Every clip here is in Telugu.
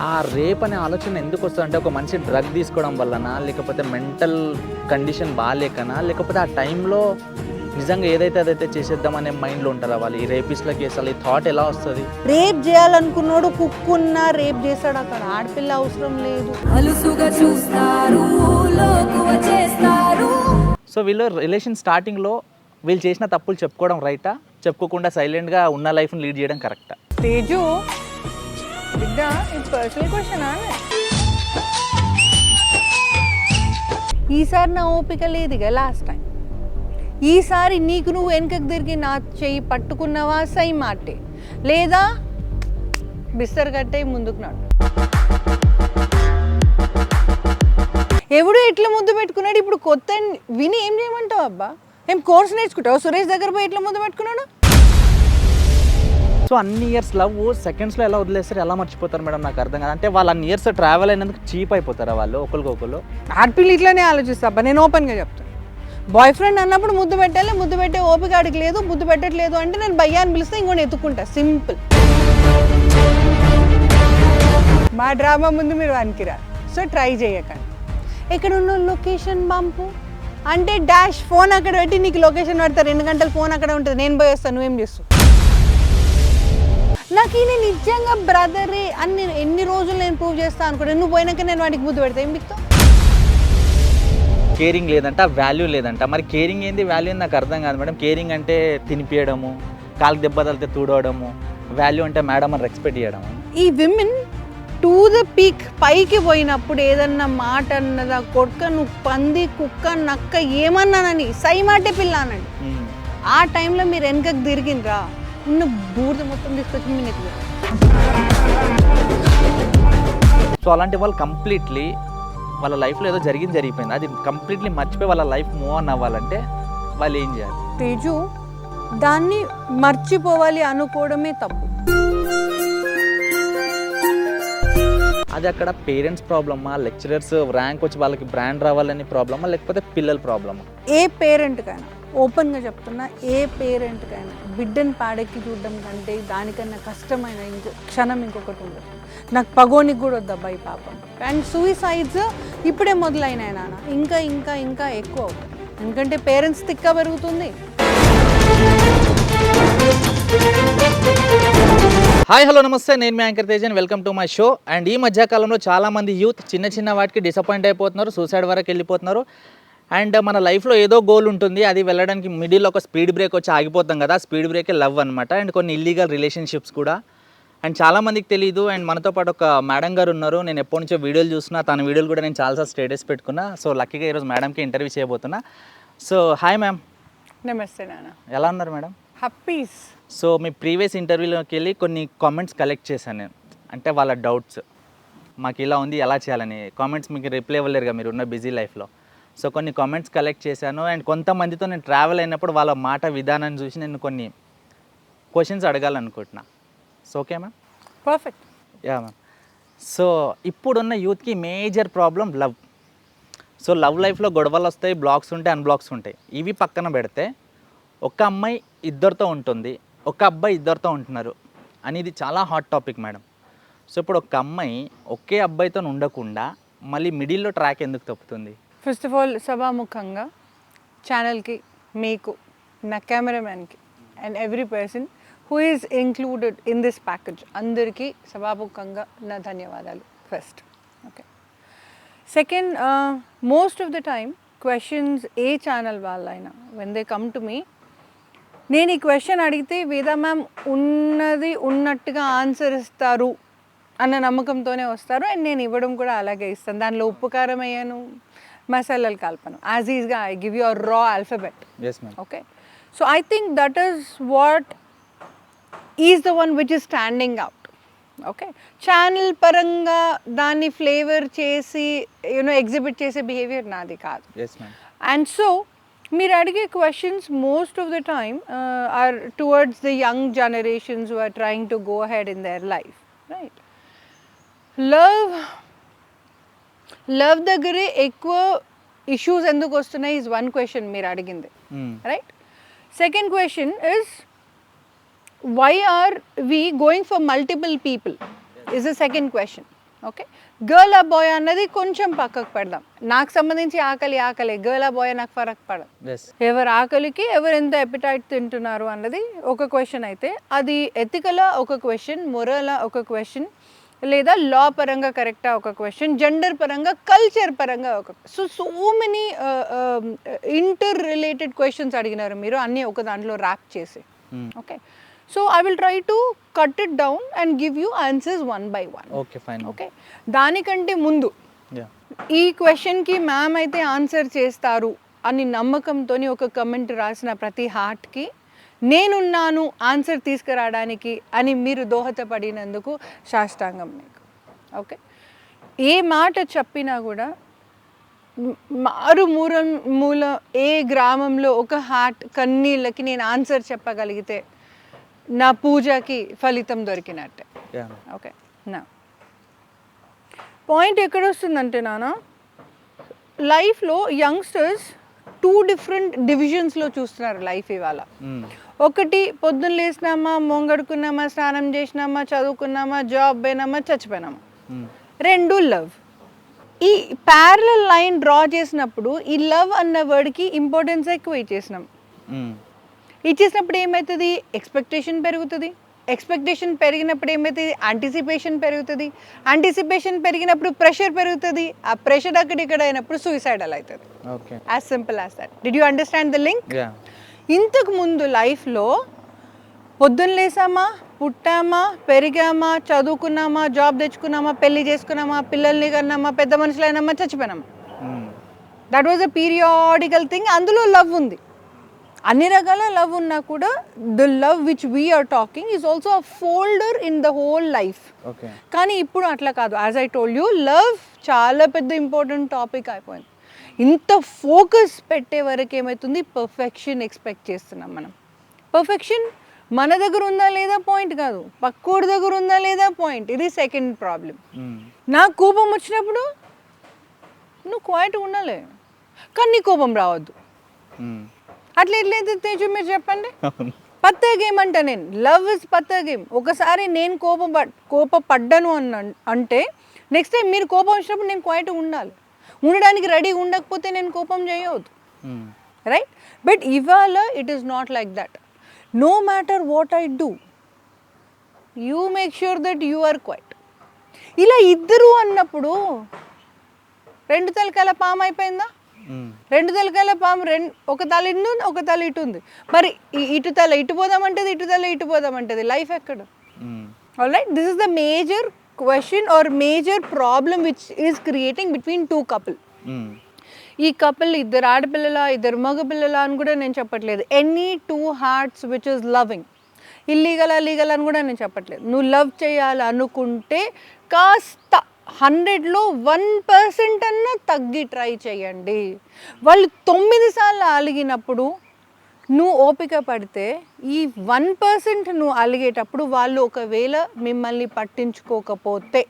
ఆ రేప్ అనే ఆలోచన ఎందుకు వస్తుందంటే ఒక మనిషి డ్రగ్ తీసుకోవడం వల్లనా, లేకపోతే మెంటల్ కండిషన్ బాగాలేకనా, లేకపోతే ఆ టైంలో నిజంగా ఏదైతే అదైతే చేసేద్దామనే మైండ్లో ఉంటారా వాళ్ళు? ఈ రేపిస్ట్లకి అసలు ఈ థాట్ ఎలా వస్తుంది? రేప్ చేయాలనుకున్నాడు కుక్కున్నా రేప్ చేస్తాడు. అక్కడ ఆడపిల్ల అవసరం లేదు. అలుసుగా చూస్తారు, లోకువ చేస్తారు. సో వీళ్ళు రిలేషన్ స్టార్టింగ్లో వీళ్ళు చేసిన తప్పులు చెప్పుకోవడం రైటా, చెప్పుకోకుండా సైలెంట్గా ఉన్న లైఫ్ని లీడ్ చేయడం కరెక్టా? తేజు బిడ్డ, ఇది పర్సనల్ క్వశ్చన్. ఈసారి నా ఓపిక లేదుగా లాస్ట్ టైం. ఈసారి నీకు నువ్వు వెనకకు తిరిగి నా చెయ్యి పట్టుకున్నావా సై మాటే, లేదా బిస్తర్ కట్టే ముందుకు నాడు. ఎవడు ఎట్లా ముద్దు పెట్టుకున్నాడు ఇప్పుడు కొత్త విని ఏం చేయమంటావు అబ్బా? ఏం కోర్స్ నేర్చుకుంటావు? సురేష్ దగ్గర పోయి ఎట్లా ముద్దు పెట్టుకున్నాడు? సో అన్ని ఇయర్స్ లవ్ సెకండ్స్లో ఎలా వదిలేస్తారు, ఎలా మర్చిపోతారు మేడం? నాకు అర్థం కాదు. అంటే వాళ్ళు అన్ని ఇయర్స్ ట్రావెల్ అయినందుకు చీప్ అయిపోతారా వాళ్ళు ఒకరికొకరు? ఆడపిల్లలు ఇట్లానే ఆలోచిస్తా అబ్బా. నేను ఓపెన్గా చెప్తాను. బాయ్ ఫ్రెండ్ అన్నప్పుడు ముద్దు పెట్టాలి, ముద్దు పెట్టే ఓపిక ఆడికి లేదు. ముద్దు పెట్టట్లేదు అంటే నేను భయ్యా అని పిలిస్తే ఇంకొని ఎత్తుకుంటా, సింపుల్. మా డ్రామా ముందు మీరు అనికిరా. సో ట్రై చేయకండి. ఎక్కడ ఉన్న లొకేషన్ పంపు అంటే డాష్ ఫోన్ అక్కడ పెట్టి నీకు లొకేషన్ పెడతారు. 2 గంటలు ఫోన్ అక్కడ ఉంటుంది, నేను పోయి వస్తాను, నువ్వేం చేస్తావు? నాకు ఈయన నిజంగా బ్రదరే అని నేను ఎన్ని రోజులు నేను ప్రూవ్ చేస్తాను అనుకుంటా. నువ్వు పోయినాక నేను వాడికి ముద్దు పెడతా, ఏం బిక్తావు? కేరింగ్ లేదంట, వాల్యూ లేదంట. మరి కేరింగ్ ఏంది, వాల్యూ ఏంది నాకు అర్థం కాదు మేడం. కేరింగ్ అంటే తినిపియడము, కాళ్ళకి దెబ్బ తగిలితే తుడవడము, వాల్యూ అంటే మేడం అని రెస్పెక్ట్ చేయడము. ఈ విమెన్ టు ద పీక్ పైకి పోయినప్పుడు ఏదన్నా మాట అన్నదా, కొడుక నువ్వు పంది కుక్క నక్క ఏమన్నానని సై మాటే పిల్ల అనండి. ఆ టైంలో మీరు వెనకకు తిరిగినరా, ఉన్న బూడిద మొత్తం తీసుకొచ్చి మీ నెత్తి. సో అలాంటి వాళ్ళు కంప్లీట్లీ వాళ్ళ లైఫ్లో ఏదో జరిగిపోయింది, అది కంప్లీట్లీ మర్చిపోయి వాళ్ళ లైఫ్ మూవ్ ఆన్ అవ్వాలంటే వాళ్ళు ఏం చేయాలి? తేజు, దాన్ని మర్చిపోవాలి అనుకోవడమే తప్పు. అది అక్కడ పేరెంట్స్ ప్రాబ్లమా, లెక్చరర్స్ ర్యాంక్ వచ్చి వాళ్ళకి బ్రాండ్ రావాలని ప్రాబ్లమా, లేకపోతే పిల్లల ప్రాబ్లమా? ఏ పేరెంట్కైనా, ఓపెన్గా చెప్తున్నా, ఏ పేరెంట్కైనా బిడ్డను పాడెక్కి చూడడం కంటే దానికన్నా కష్టమైన ఇంకో క్షణం ఇంకొకటి ఉండదు. నాకు పగోనికి కూడా వద్దబ్బా ఈ పాపం. అండ్ సూయిసైడ్స్ ఇప్పుడే మొదలైనాయి నాన్న, ఇంకా ఇంకా ఇంకా ఎక్కువ అవుతాయి. ఎందుకంటే పేరెంట్స్ తిక్క పెరుగుతుంది. హాయ్ హలో నమస్తే, నేను మీ anchor Tej and welcome to my show. And ఈ మధ్యకాలంలో చాలామంది యూత్ చిన్న చిన్న వాటికి డిసప్పాయింట్ అయిపోతున్నారు, సూసైడ్ వరకు వెళ్ళిపోతున్నారు. అండ్ మన లైఫ్లో ఏదో గోల్ ఉంటుంది, అది వెళ్ళడానికి మిడిల్లో ఒక స్పీడ్ బ్రేక్ వచ్చి ఆగిపోతాం కదా, స్పీడ్ బ్రేకే లవ్ అనమాట. అండ్ కొన్ని ఇల్లీగల్ రిలేషన్షిప్స్ కూడా. అండ్ చాలామందికి తెలియదు. అండ్ మనతో పాటు ఒక మేడం గారు ఉన్నారు. నేను ఎప్పటి నుంచో వీడియోలు చూస్తున్నా, తన వీడియోలు కూడా నేను చాలాసార్లు స్టేటస్ పెట్టుకున్నా. సో లక్కీగా ఈరోజు మేడంకి ఇంటర్వ్యూ చేయబోతున్నా. So hi ma'am. నమస్తే నాన్న. ఎలా ఉన్నారు మేడం? హ్యాపీస్. సో మీ ప్రీవియస్ ఇంటర్వ్యూలోకి వెళ్ళి కొన్ని కామెంట్స్ కలెక్ట్ చేశాను నేను. అంటే వాళ్ళ డౌట్స్, మాకు ఇలా ఉంది ఎలా చేయాలని. కామెంట్స్ మీకు రిప్లై ఇవ్వలేరుగా మీరు ఉన్న బిజీ లైఫ్లో. సో కొన్ని కామెంట్స్ కలెక్ట్ చేశాను. అండ్ కొంతమందితో నేను ట్రావెల్ అయినప్పుడు వాళ్ళ మాట విధానాన్ని చూసి నేను కొన్ని క్వశ్చన్స్ అడగాలనుకుంటున్నా. So okay ma'am? Perfect. Yeah ma'am. So ఇప్పుడున్న యూత్కి major problem love. So love లైఫ్లో గొడవలు వస్తాయి, బ్లాక్స్ ఉంటాయి, అన్బ్లాక్స్ ఉంటాయి. ఇవి పక్కన పెడితే ఒక అమ్మాయి ఇద్దరితో ఉంటుంది, ఒక అబ్బాయి ఇద్దరితో ఉంటున్నారు అనేది చాలా హాట్ టాపిక్ మేడం. సో ఇప్పుడు ఒక అమ్మాయి ఒకే అబ్బాయితో ఉండకుండా మళ్ళీ మిడిల్లో ట్రాక్ ఎందుకు తప్పుతుంది? ఫస్ట్ ఆఫ్ ఆల్ సభాముఖంగా ఛానల్కి, మీకు, నా కెమెరామ్యాన్కి and every person who is included in this package అందరికీ సభాముఖంగా నా ధన్యవాదాలు first. Okay. Second, most of the time questions ఏ ఛానల్ వాళ్ళైనా when they come to me, నేను ఈ క్వశ్చన్ అడిగితే వేదా మ్యామ్ ఉన్నది ఉన్నట్టుగా ఆన్సర్ ఇస్తారు అన్న నమ్మకంతోనే వస్తారు. అండ్ నేను ఇవ్వడం కూడా అలాగే ఇస్తాను. దానిలో ఉప్పు కారం వేయను, మసాలాలు కలపను. యాజ్ ఈజ్గా ఐ గివ్ యూ అ రా alphabet. Okay. So I think that is what is the one which is standing out. Okay. Channel పరంగా దాన్ని ఫ్లేవర్ చేసి ఎగ్జిబిట్ చేసే బిహేవియర్ నాది కాదు. అండ్ సో మీరు అడిగే questions most of the time are towards the young generations who are trying to go ahead in their life, right? Love దగ్గరే ఎక్కువ ఇష్యూస్ ఎందుకు వస్తున్నాయి ఈజ్ వన్ క్వశ్చన్ మీరు అడిగింది, right? Second question is why are we going for multiple people is the second question. Okay, girl ఆ బాయ్ అన్నది కొంచెం పక్కకు పెడదాం. నాకు సంబంధించి ఆకలి గర్ల్ ఆ బాయ్ నాకు ఫరక్ పడదు. ఎవరు ఆకలికి ఎవరు ఎంత ఎపిటైట్ తింటున్నారు అన్నది ఒక క్వశ్చన్ అయితే, అది ఎథికలా ఒక క్వశ్చన్, మొరలా ఒక క్వశ్చన్, లేదా లా పరంగా కరెక్టా ఒక క్వశ్చన్, జెండర్ పరంగా, కల్చర్ పరంగా ఒక. So many inter related questions అడిగినారు మీరు, అన్నీ ఒక దాంట్లో ర్యాప్ చేసి. Okay, so I will try to cut it down and give you answers one by one. Okay fine. Okay, దానికంటే ముందు ఈ క్వశ్చన్కి మ్యామ్ అయితే ఆన్సర్ చేస్తారు అని నమ్మకంతో ఒక కమెంట్ రాసిన ప్రతి హార్ట్కి నేనున్నాను ఆన్సర్ తీసుకురావడానికి అని మీరు దోహదపడినందుకు సాష్టాంగం మీకు. ఓకే, ఏ మాట చెప్పినా కూడా మూల ఏ గ్రామంలో ఒక హార్ట్ కన్నీళ్ళకి నేను ఆన్సర్ చెప్పగలిగితే నా పూజకి ఫలితం దొరికినట్టే. ఓకే, నా పాయింట్ ఎక్కడొస్తుందంటే నాన్న, లైఫ్లో యంగ్స్టర్స్ 2 డిఫరెంట్ డివిజన్స్లో చూస్తున్నారు లైఫ్ ఇవాళ. ఒకటి, పొద్దున్న లేసినామా, మొంగడుకున్నామా, స్నానం చేసినామా, చదువుకున్నామా, జాబ్ పోయినామా, చచ్చిపోయినామా. 2, లవ్. ఈ ప్యారలల్ లైన్ డ్రా చేసినప్పుడు ఈ లవ్ అన్న వర్డ్కి ఇంపార్టెన్స్ ఎక్కువ ఇచ్చేసినప్పుడు ఏమవుతుంది, ఎక్స్పెక్టేషన్ పెరుగుతుంది. ఎక్స్పెక్టేషన్ పెరిగినప్పుడు ఏమవుతుంది, యాంటిసిపేషన్ పెరుగుతుంది. యాంటిసిపేషన్ పెరిగినప్పుడు ప్రెషర్ పెరుగుతుంది. ఆ ప్రెషర్ అక్కడిక్కడ అయినప్పుడు సూసైడల్ అవుతుంది. As simple as that. Did you understand the link? ఇంతకు ముందు లైఫ్లో పొద్దున్న లేసామా, పుట్టామా, పెరిగామా, చదువుకున్నామా, జాబ్ తెచ్చుకున్నామా, పెళ్లి చేసుకున్నామా, పిల్లల్ని కన్నామా, పెద్ద మనుషులైనామా, చచ్చిపోయినామా. That was a periodical thing. అందులో లవ్ ఉంది, అన్ని రకాల లవ్ ఉన్నా కూడా the love which we are talking is also a folder in the whole life. కానీ ఇప్పుడు అట్లా కాదు. As I told you, love చాలా పెద్ద ఇంపార్టెంట్ టాపిక్ అయిపోయింది. ఇంత ఫోకస్ పెట్టే వరకు ఏమవుతుంది, పర్ఫెక్షన్ ఎక్స్పెక్ట్ చేస్తున్నాం మనం. పర్ఫెక్షన్ మన దగ్గర ఉందా లేదా పాయింట్ కాదు, పక్కోడి దగ్గర ఉందా లేదా పాయింట్. ఇది సెకండ్ ప్రాబ్లం. నాకు కోపం వచ్చినప్పుడు నువ్వు క్వైట్ ఉండాలి, కానీ నీ కోపం రావద్దు. అట్లా ఎట్లయితే తేజు మీరు చెప్పండి. పత్తా గేమ్ అంట నేను. లవ్ ఇస్ పత్తా గేమ్. ఒకసారి నేను కోపపడ్డాను అంటే నెక్స్ట్ టైం మీరు కోపం వచ్చినప్పుడు నేను క్వైట్ ఉండాలి. ఉండడానికి రెడీ ఉండకపోతే నేను కోపం చేయవద్దు, రైట్? బట్ ఇవాళ it is not like that. No matter what I do, you make sure that you are quiet. ఇలా ఇద్దరు అన్నప్పుడు 2 తలకాయల పాము అయిపోయిందా? 2 తలకాయల పాము ఒక తల ఇటు ఉంది, ఒక తల ఇటు ఉంది. మరి ఇటు తల ఇటు పోదామంటది, ఇటు తల ఇటు పోదామంటది. లైఫ్ ఎక్కడ? Alright, this is the major question or major problem which is creating between 2 couple. ఈ కపుల్ ఇద్దరు ఆడపిల్లల, ఇద్దరు మగపిల్లల అని కూడా నేను చెప్పట్లేదు. Any 2 hearts which is loving. ఇల్లీగలా లీగల్ అని కూడా నేను చెప్పట్లేదు. నువ్వు లవ్ చేయాలనుకుంటే కాస్త 100లో 1% అన్నా తగ్గి ట్రై చేయండి. వాళ్ళు 9 సార్లు అలిగినప్పుడు నువ్వు ఓపిక పడితే ఈ 1% నువ్వు అలిగేటప్పుడు వాళ్ళు ఒకవేళ మిమ్మల్ని పట్టించుకోకపోతే,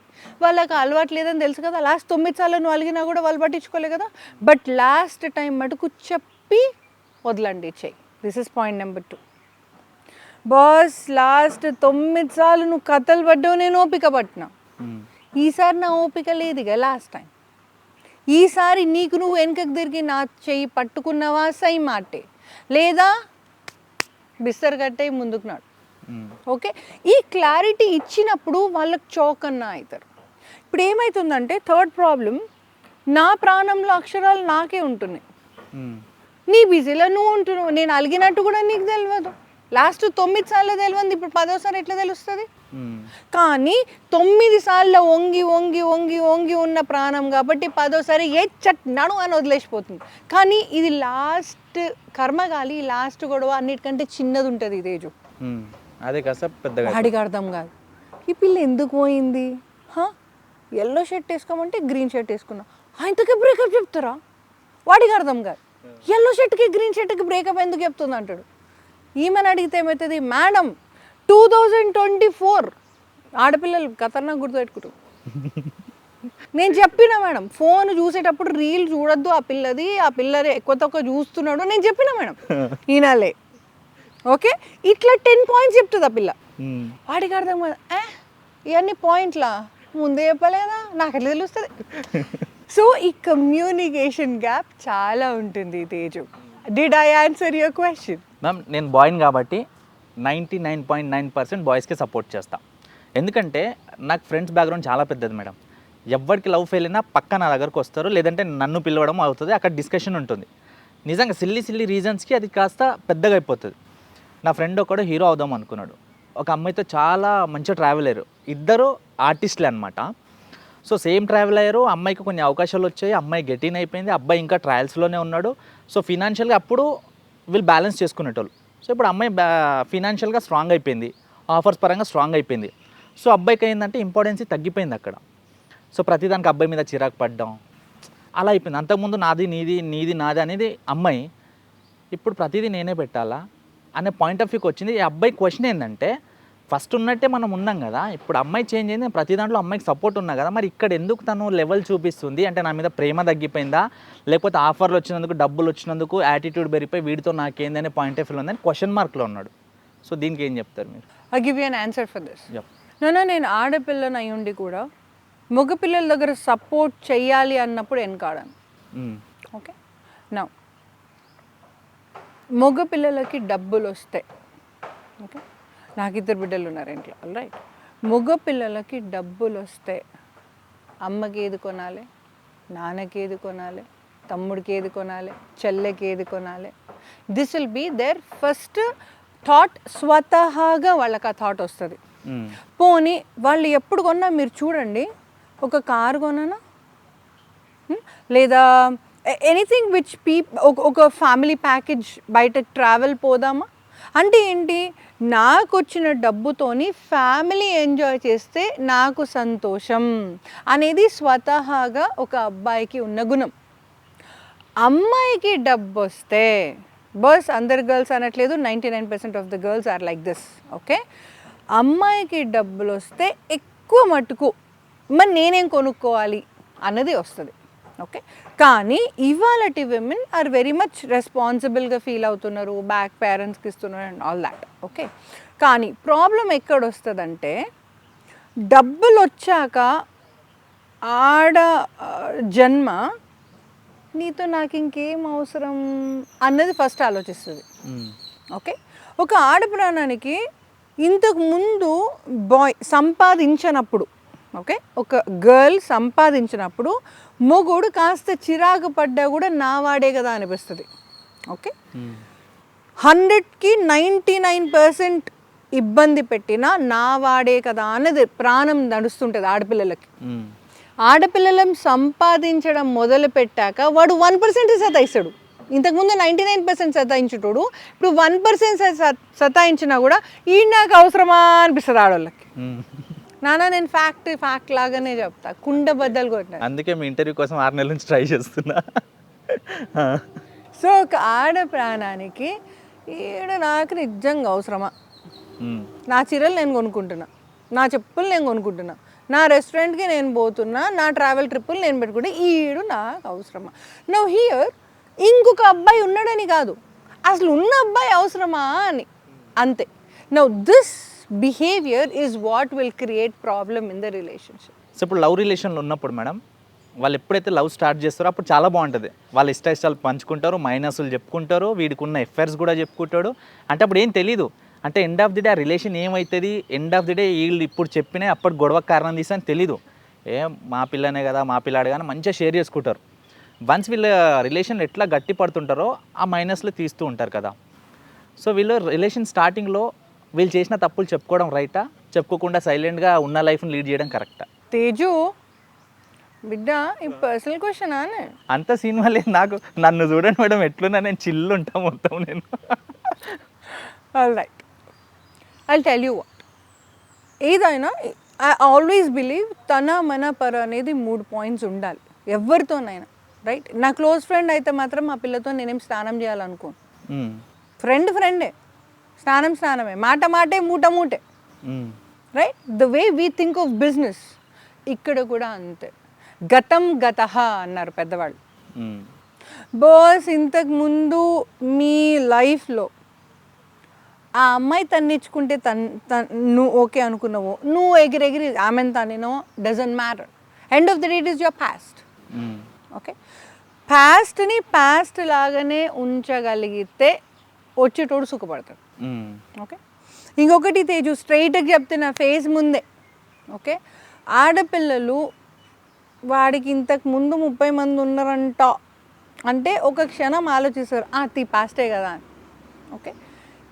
వాళ్ళకి అలవాటు లేదని తెలుసు కదా, లాస్ట్ 9 సార్లు నువ్వు అలిగినా కూడా వాళ్ళు పట్టించుకోలే కదా, బట్ లాస్ట్ టైం మటుకు చెప్పి వదలండి, చెయ్యి. This is point number 2. Boss, last 9 సార్లు నువ్వు కథలు పడ్డావు, నేను ఓపిక పట్టినా. ఈసారి నా ఓపిక లేదుగా లాస్ట్ టైం. ఈసారి నీకు నువ్వు వెనకకు తిరిగి నా చెయ్యి పట్టుకున్నావా, సై మాటే, లేదా బిస్తర్ కట్టే ముందుకు నాడు. ఓకే, ఈ క్లారిటీ ఇచ్చినప్పుడు వాళ్ళకి చౌకన్నా అవుతారు. ఇప్పుడు ఏమవుతుందంటే థర్డ్ ప్రాబ్లం, నా ప్రాణంలో అక్షరాలు నాకే ఉంటున్నాయి, నీ బిజీలో నువ్వు ఉంటున్నావు. నేను అలిగినట్టు కూడా నీకు తెలియదు. లాస్ట్ 9 సార్లు తెలియదు, ఇప్పుడు 10వ సారి ఎట్లా తెలుస్తుంది? కానీ 9 సార్లు వంగి వంగి వంగి వంగి ఉన్న ప్రాణం కాబట్టి 10వ సారి నడు అని వదిలేసిపోతుంది. కానీ ఇది లాస్ట్ కర్మగాలి, లాస్ట్ గొడవ అన్నిటికంటే చిన్నది ఉంటుంది. ఇదేజు అదే కాస్త పెద్దగా వాడికి అర్థం కాదు, ఈ పిల్ల ఎందుకు పోయింది, ఎల్లో షర్ట్ వేసుకోమంటే గ్రీన్ షర్ట్ వేసుకున్నా, ఆయనతోకే బ్రేకప్ చెప్తారా? వాడికి అర్థం కాదు, ఎల్లో షర్ట్కి గ్రీన్ షర్ట్కి బ్రేకప్ ఎందుకు చెప్తుంది అంటాడు. ఈమెను అడిగితే ఏమవుతుంది, మేడం 2024 ఆడపిల్లలు ఖతర్నాక్ గుర్తుపెట్టుకుంటారు. నేను చెప్పిన మేడం, ఫోన్ చూసేటప్పుడు రీల్ చూడొద్దు ఆ పిల్లది, ఆ పిల్లరే ఎక్కువ తక్కువ చూస్తున్నాడు నేను చెప్పిన మేడం, ఈనాలే. ఓకే, ఇట్లా 10 పాయింట్స్ చెప్తుంది ఆ పిల్ల. వాడికి అర్థం కాదు, ఇవన్నీ పాయింట్లా, ముందే చెప్పలేదా, నాకు ఎట్లా తెలుస్తుంది? సో ఈ కమ్యూనికేషన్ గ్యాప్ చాలా ఉంటుంది Teju. Did I answer your question? Ma'am నేను బాయ్ని కాబట్టి 99.9% బాయ్స్కే సపోర్ట్ చేస్తాను. ఎందుకంటే నాకు ఫ్రెండ్స్ బ్యాక్గ్రౌండ్ చాలా పెద్దది మేడం. ఎవరికి లవ్ ఫెయిల్ అయినా పక్క నా దగ్గరకు వస్తారు, లేదంటే నన్ను పిలవడం అవుతుంది, అక్కడ డిస్కషన్ ఉంటుంది. నిజంగా సిల్లీ రీజన్స్కి అది కాస్త పెద్దగా అయిపోతుంది. నా ఫ్రెండ్ ఒకడు హీరో అవుదాం అనుకున్నాడు, ఒక అమ్మాయితో చాలా మంచిగా ట్రావెల్ అయ్యారు, ఇద్దరు ఆర్టిస్టులే అనమాట. సో సేమ్ ట్రావెల్ అయ్యారు, అమ్మాయికి కొన్ని అవకాశాలు వచ్చాయి, అమ్మాయి గెటిన్ అయిపోయింది, అబ్బాయి ఇంకా ట్రయల్స్లోనే ఉన్నాడు. సో ఫినాన్షియల్గా అప్పుడు వీళ్ళు బ్యాలెన్స్ చేసుకునేటోళ్ళు. సో ఇప్పుడు అమ్మాయి ఫినాన్షియల్గా స్ట్రాంగ్ అయిపోయింది, ఆఫర్స్ పరంగా స్ట్రాంగ్ అయిపోయింది. సో అబ్బాయికి ఏంటంటే ఇంపార్టెన్సీ తగ్గిపోయింది అక్కడ. సో ప్రతిదానికి అబ్బాయి మీద చిరాకు పడ్డం అలా అయిపోయింది. అంతకుముందు నాది నీది, నీది నాది అనేది అమ్మాయి, ఇప్పుడు ప్రతిదీ నేనే పెట్టాలా అనే పాయింట్ ఆఫ్ వ్యూకి వచ్చింది. ఈ అబ్బాయి క్వశ్చన్ ఏంటంటే, ఫస్ట్ ఉన్నట్టే మనం ఉన్నాం కదా, ఇప్పుడు అమ్మాయి చేంజ్ అయింది, ప్రతి దాంట్లో అమ్మాయికి సపోర్ట్ ఉన్నా కదా, మరి ఇక్కడ ఎందుకు తను లెవెల్ చూపిస్తుంది అంటే నా మీద ప్రేమ తగ్గిపోయిందా, లేకపోతే ఆఫర్లు వచ్చినందుకు, డబ్బులు వచ్చినందుకు యాటిట్యూడ్ పెరిగిపోయి వీడితో నాకేందనే పాయింట్ ఆఫ్ వ్యూ ఉందని క్వశ్చన్ మార్క్లో ఉన్నాడు. సో దీనికి ఏం చెప్తారు మీరు? I give you an answer for this. Yep. నేను ఆడపిల్లని అయి ఉండి కూడా మగ పిల్లల దగ్గర సపోర్ట్ చెయ్యాలి అన్నప్పుడు వెనకాడాను. ఓకే, నా మగ పిల్లలకి డబ్బులు వస్తాయి. ఓకే, నాకు 2 బిడ్డలు ఉన్నారు ఇంట్లో, రైట్. మగ పిల్లలకి డబ్బులు వస్తే అమ్మకి ఏది కొనాలి, నాన్నకి ఏది కొనాలి, తమ్ముడికి ఏది కొనాలి, చెల్లెకి ఏది కొనాలి, this will be their first thought. స్వతహాగా వాళ్ళకి ఆ థాట్ వస్తుంది. పోనీ వాళ్ళు ఎప్పుడు కొన్నా మీరు చూడండి, ఒక కారు కొననా, లేదా ఎనీథింగ్ విచ్ ఒక ఫ్యామిలీ ప్యాకేజ్ బయట ట్రావెల్ పోదామా అంటే ఏంటి, నాకు వచ్చిన డబ్బుతోని ఫ్యామిలీ ఎంజాయ్ చేస్తే నాకు సంతోషం అనేది స్వతహాగా ఒక అబ్బాయికి ఉన్న గుణం. అమ్మాయికి డబ్బు వస్తే, బస్ అందరు గర్ల్స్ అనట్లేదు, 99% of the girls are like this. Okay, అమ్మాయికి డబ్బులు వస్తే ఎక్కువ మట్టుకు మరి నేనేం కొనుక్కోవాలి అన్నది వస్తుంది. ఓకే, కానీ ఇవాళటి విమెన్ ఆర్ వెరీ మచ్ రెస్పాన్సిబుల్గా ఫీల్ అవుతున్నారు, బ్యాక్ పేరెంట్స్కి ఇస్తున్నారు అండ్ ఆల్ దాట్. ఓకే, కానీ ప్రాబ్లం ఎక్కడ వస్తుందంటే, డబ్బులు వచ్చాక ఆడ జన్మ నీతో నాకు ఇంకేం అవసరం అన్నది ఫస్ట్ ఆలోచిస్తుంది. ఓకే, ఒక ఆడప్రాణానికి ఇంతకు ముందు బాయ్ సంపాదించినప్పుడు, ఓకే, ఒక గర్ల్ సంపాదించినప్పుడు మొగుడు కాస్త చిరాకు పడ్డా కూడా నా వాడే కదా అనిపిస్తుంది. ఓకే, 100కి 99% ఇబ్బంది పెట్టినా నా వాడే కదా అన్నది ప్రాణం నడుస్తుంటుంది ఆడపిల్లలకి. ఆడపిల్లలం సంపాదించడం మొదలు పెట్టాక వాడు 1% సతాయిస్తాడు. ఇంతకుముందు 99% సతాయించుతాడు, ఇప్పుడు 1% సతాయించినా కూడా ఈ నాకు అవసరమా అనిపిస్తుంది ఆడవాళ్ళకి. నానా నేను ఫ్యాక్ట్ లాగానే చెప్తా, కుండ బద్దలు కొట్టినా. అందుకే మీ ఇంటర్వ్యూ కోసం 6 నెలల నుంచి ట్రై చేస్తున్నా. సో ఒక ఆడ ప్రాణానికి ఈడ నాకు నిజంగా అవసరమా, నా చీరలు నేను కొనుక్కుంటున్నా, నా చెప్పులు నేను కొనుక్కుంటున్నా, నా రెస్టారెంట్కి నేను పోతున్నా, నా ట్రావెల్ ట్రిప్పులు నేను పెట్టుకుంటే ఈడు నాకు అవసరమా. నౌ హియర్ ఇంకొక అబ్బాయి ఉన్నాడని కాదు, అసలు ఉన్న అబ్బాయి అవసరమా అని, అంతే. Now this behaviour is what will create problem in the relationship. So ఇప్పుడు లవ్ రిలేషన్లో ఉన్నప్పుడు మేడం, వాళ్ళు ఎప్పుడైతే లవ్ స్టార్ట్ చేస్తారో అప్పుడు చాలా బాగుంటుంది, వాళ్ళ ఇష్టాలు పంచుకుంటారు, మైనస్లు చెప్పుకుంటారు, వీడికి ఉన్న ఎఫైర్స్ కూడా చెప్పుకుంటాడు. అంటే అప్పుడు ఏం తెలీదు, అంటే ఎండ్ ఆఫ్ ది డే ఆ రిలేషన్ ఏమవుతుంది, ఎండ్ ఆఫ్ ది డే వీళ్ళు ఇప్పుడు చెప్పినా అప్పుడు గొడవ కారణం తీసి అని తెలీదు. మా పిల్లనే కదా, మా పిల్లాడు కానీ మంచిగా షేర్ చేసుకుంటారు. వన్స్ వీళ్ళ రిలేషన్ ఎట్లా గట్టి పడుతుంటారో ఆ మైనస్లు తీస్తూ ఉంటారు కదా. సో వీళ్ళు రిలేషన్ స్టార్టింగ్లో వీళ్ళు చేసిన తప్పులు చెప్పుకోవడం రైటా, చెప్పుకోకుండా సైలెంట్గా ఉన్న లైఫ్ని లీడ్ చేయడం కరెక్టా? తేజు బిడ్డ, ఈ పర్సనల్ క్వశ్చన్ అనే అంత సినిమా లేదు నాకు, నన్ను చూడండి మేడం ఎట్లున్నా, నేను చిల్లు ఉంటా మొత్తం నేను. All right, I tell you what, ఏదైనా ఐ ఆల్వేస్ బిలీవ్ తన మన పర అనేది 3 పాయింట్స్ ఉండాలి ఎవరితోనైనా, రైట్. నా క్లోజ్ ఫ్రెండ్ అయితే మాత్రం మా పిల్లతో నేనేం స్నానం చేయాలనుకోను. ఫ్రెండే, స్నానమే, మాటే, మూటే, right. The way we think of business ఇక్కడ కూడా అంతే. గతం గతః అన్నారు పెద్దవాళ్ళు. బాస్ ఇంతకు ముందు మీ లైఫ్లో ఆ అమ్మాయి తన్నిచ్చుకుంటే నువ్వు ఓకే అనుకున్నావు, నువ్వు ఎగిరెగిరి ఆమెను తన్నినో, doesn't matter. End of the day it is your past. Okay, పాస్ట్ని పాస్ట్ లాగానే ఉంచగలిగితే వచ్చేటోడు సుఖపడతాడు. ఓకే, ఇంకొకటి తేజు స్ట్రైట్గా చెప్తున్నా ఫేస్ ముందే. ఓకే, ఆడపిల్లలు వాడికి ఇంతకు ముందు 30 మంది ఉన్నారంట అంటే ఒక క్షణం ఆలోచిస్తారు, తీ పాస్టే కదా అని. ఓకే,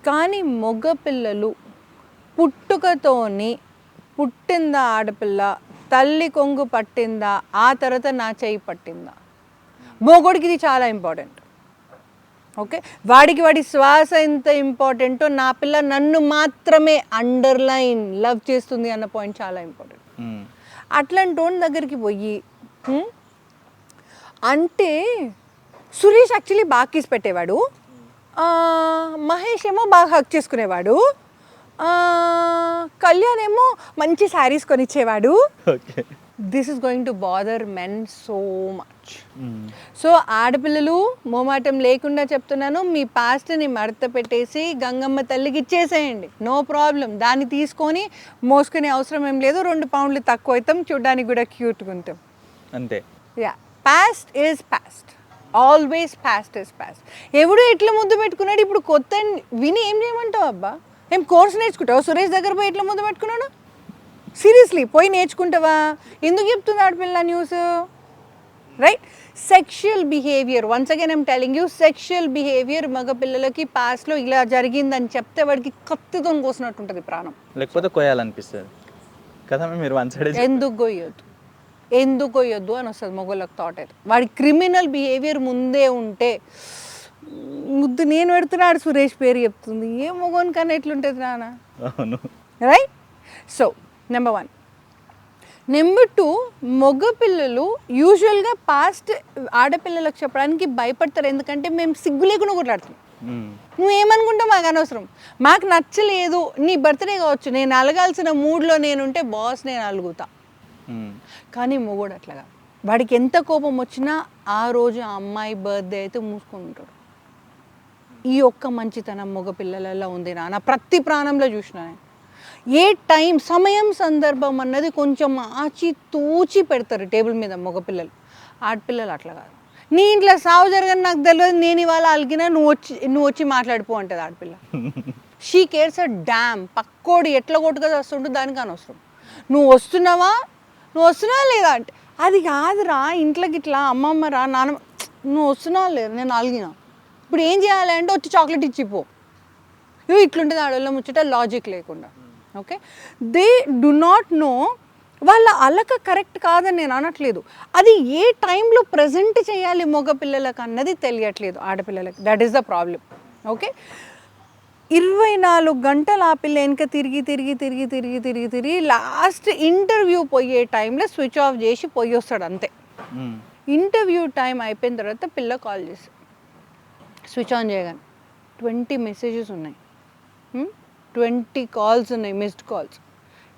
కానీ మగ పిల్లలు పుట్టుకతోని పుట్టిందా ఆడపిల్ల, తల్లి కొంగు పట్టిందా, ఆ తర్వాత నా చెయ్యి పట్టిందా, మొగుడికి ఇది చాలా ఇంపార్టెంట్. ఓకే, వాడి శ్వాస ఎంత ఇంపార్టెంటో నా పిల్ల నన్ను మాత్రమే అండర్లైన్ లవ్ చేస్తుంది అన్న పాయింట్ చాలా ఇంపార్టెంట్. అట్లాంటి వాడి దగ్గరికి పోయి అంటే సురేష్ యాక్చువల్లీ బాగా కిస్ పెట్టేవాడు, మహేష్ ఏమో బాగా హక్ చేసుకునేవాడు, కళ్యాణ్ ఏమో మంచి శారీస్ కొనిచ్చేవాడు. This is going to bother men so much. So ఆడపిల్లలు మోమాటం లేకుండా చెప్తున్నాను, మీ పాస్ట్ని మడత పెట్టేసి గంగమ్మ తల్లికి ఇచ్చేసేయండి, నో ప్రాబ్లం. దాన్ని తీసుకొని మోసుకునే అవసరం ఏం లేదు, 2 పౌండ్లు తక్కువ అవుతాం, చూడడానికి కూడా క్యూట్గా ఉంటాం అంతే. Yeah, past is past, always past is past. ఎవడో ఎట్లా ముద్దు పెట్టుకున్నాడు, ఇప్పుడు కొత్త విని ఏం చేయమంటావు అబ్బా? ఏం కోర్స్ నేర్చుకుంటావు? సురేష్ దగ్గర పోయి ఎట్లా ముద్దు పెట్టుకున్నాడు? సీరియస్లీ పోయి నేర్చుకుంటావా? ఎందుకు చెప్తుంది ఆడపిల్ల news? Right, sexual behaviour, once again I'm telling you, sexual behaviour మగపిల్లలకి పాస్ట్లో ఇలా జరిగిందని చెప్తే వాడికి కత్తితో కోసినట్టు ఉంటుంది ప్రాణం, లేకపోతే కోయాలనిపిస్తుంది కదా. మీరు ఎందుకు కొయ్యొద్దు అని వస్తుంది మొగోళ్ళకి థాట్. అయితే వాడి క్రిమినల్ బిహేవియర్ ముందే ఉంటే ముద్దు నేను పెడుతున్నాడు సురేష్ పేరు చెప్తుంది, ఏ మొగోని కన్నా ఎట్లుంటుంది నాన్న? రైట్. So number 1. నెంబర్ 2, మగపిల్లలు యూజువల్గా పాస్ట్ ఆడపిల్లలకు చెప్పడానికి భయపడతారు, ఎందుకంటే మేము సిగ్గు లేకుండా కొట్లాడుతున్నాం. నువ్వేమనుకుంటావు మాకు అనవసరం, మాకు నచ్చలేదు, నీ బర్త్డే కావచ్చు, నేను అలగాల్సిన మూడ్లో నేనుంటే బాస్ నేను అలుగుతా. కానీ మొగోడు అట్లాగా, వాడికి ఎంత కోపం వచ్చినా ఆ రోజు ఆ అమ్మాయి బర్త్డే అయితే మూసుకొని ఉంటాడు. ఈ ఒక్క మంచితనం మగపిల్లలలో ఉంది నాన్న, ప్రతి ప్రాణంలో చూసిన. ఏ టైం, సమయం, సందర్భం అన్నది కొంచెం ఆచి తూచి పెడతారు టేబుల్ మీద మగపిల్లలు. ఆడపిల్లలు అట్లా కాదు, నీ ఇంట్లో సావు జరగని నాకు తెలియదు, నేను ఇవాళ అలిగినా నువ్వు వచ్చి మాట్లాడిపో అంటుంది ఆడపిల్ల. షీ కేర్స్ అ డ్యామ్, పక్కోడు ఎట్లా కొట్టుగా వస్తుంటూ దానికి అనవసరం. నువ్వు వస్తున్నావా లేదా అంటే, అది కాదురా ఇంట్లోకి ఇట్లా అమ్మమ్మ రా నాన్న, నువ్వు వస్తున్నావా లేదు, నేను అలిగినా, ఇప్పుడు ఏం చేయాలి అంటే వచ్చి చాక్లెట్ ఇచ్చిపో. ఇవి ఇట్లుంటుంది ఆడవాళ్ళ ముచ్చట, లాజిక్ లేకుండా. Okay, they do not know, వాళ్ళ అలక కరెక్ట్ కాదని నేను అనట్లేదు, అది ఏ టైంలో ప్రజెంట్ చేయాలి మగపిల్లలకు అన్నది తెలియట్లేదు ఆడపిల్లలకి. That is the problem. Okay, 24 గంటలు ఆ పిల్ల వెనక తిరిగి లాస్ట్ ఇంటర్వ్యూ పోయే టైంలో స్విచ్ ఆఫ్ చేసి పోయి వస్తాడు అంతే. ఇంటర్వ్యూ టైం అయిపోయిన తర్వాత పిల్ల కాల్ చేసి స్విచ్ ఆన్ చేయగానే 20 మెసేజెస్ ఉన్నాయి, 20 కాల్స్ ఉన్నాయి, మిస్డ్ కాల్స్.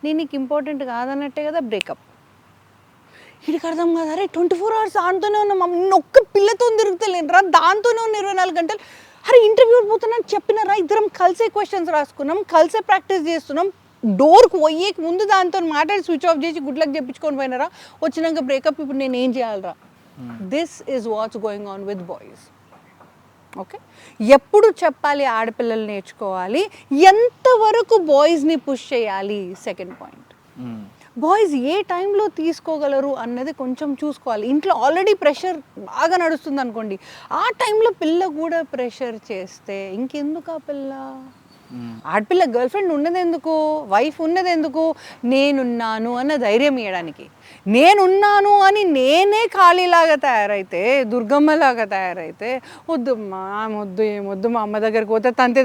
నేను నీకు ఇంపార్టెంట్ కాదన్నట్టే కదా బ్రేకప్. వీడికి అర్థం కాదు, అరే 24 hours దాంతోనే ఉన్నాం, ఒక్క పిల్లతో తిరుగుతలేను రా, దాంతోనే ఉన్న 24 గంటలు. అరే ఇంటర్వ్యూ పోతున్నాను చెప్పినారా, ఇద్దరం కలిసే క్వశ్చన్స్ రాసుకున్నాం, కలిసే ప్రాక్టీస్ చేస్తున్నాం, డోర్కి పోయేకి ముందు దాంతో మాట్లాడి స్విచ్ ఆఫ్ చేసి గుడ్లకు చెప్పించుకొని పోయినారా, వచ్చినాక బ్రేకప్. ఇప్పుడు నేను ఏం చేయాలరా? This is what's going on with boys. Okay, ఎప్పుడు చెప్పాలి ఆడపిల్లలు నేర్చుకోవాలి, ఎంతవరకు బాయ్స్ని పుష్ చేయాలి. సెకండ్ పాయింట్, బాయ్స్ ఏ టైంలో తీసుకోగలరు అన్నది కొంచెం చూసుకోవాలి. ఇంట్లో ఆల్రెడీ ప్రెషర్ బాగా నడుస్తుంది అనుకోండి, ఆ టైంలో పిల్ల కూడా ప్రెషర్ చేస్తే ఇంకెందుకు ఆ పిల్ల? ఆడపిల్ల గర్ల్ ఫ్రెండ్ ఉన్నది ఎందుకు, వైఫ్ ఉన్నది ఎందుకు? నేనున్నాను అన్న ధైర్యం ఇవ్వడానికి. నేనున్నాను అని నేనే ఖాళీలాగా తయారైతే, దుర్గమ్మలాగా తయారైతే, వద్దమ్మా వద్దు, ఏమొద్దు, మా అమ్మ దగ్గరికి పోతే తంతే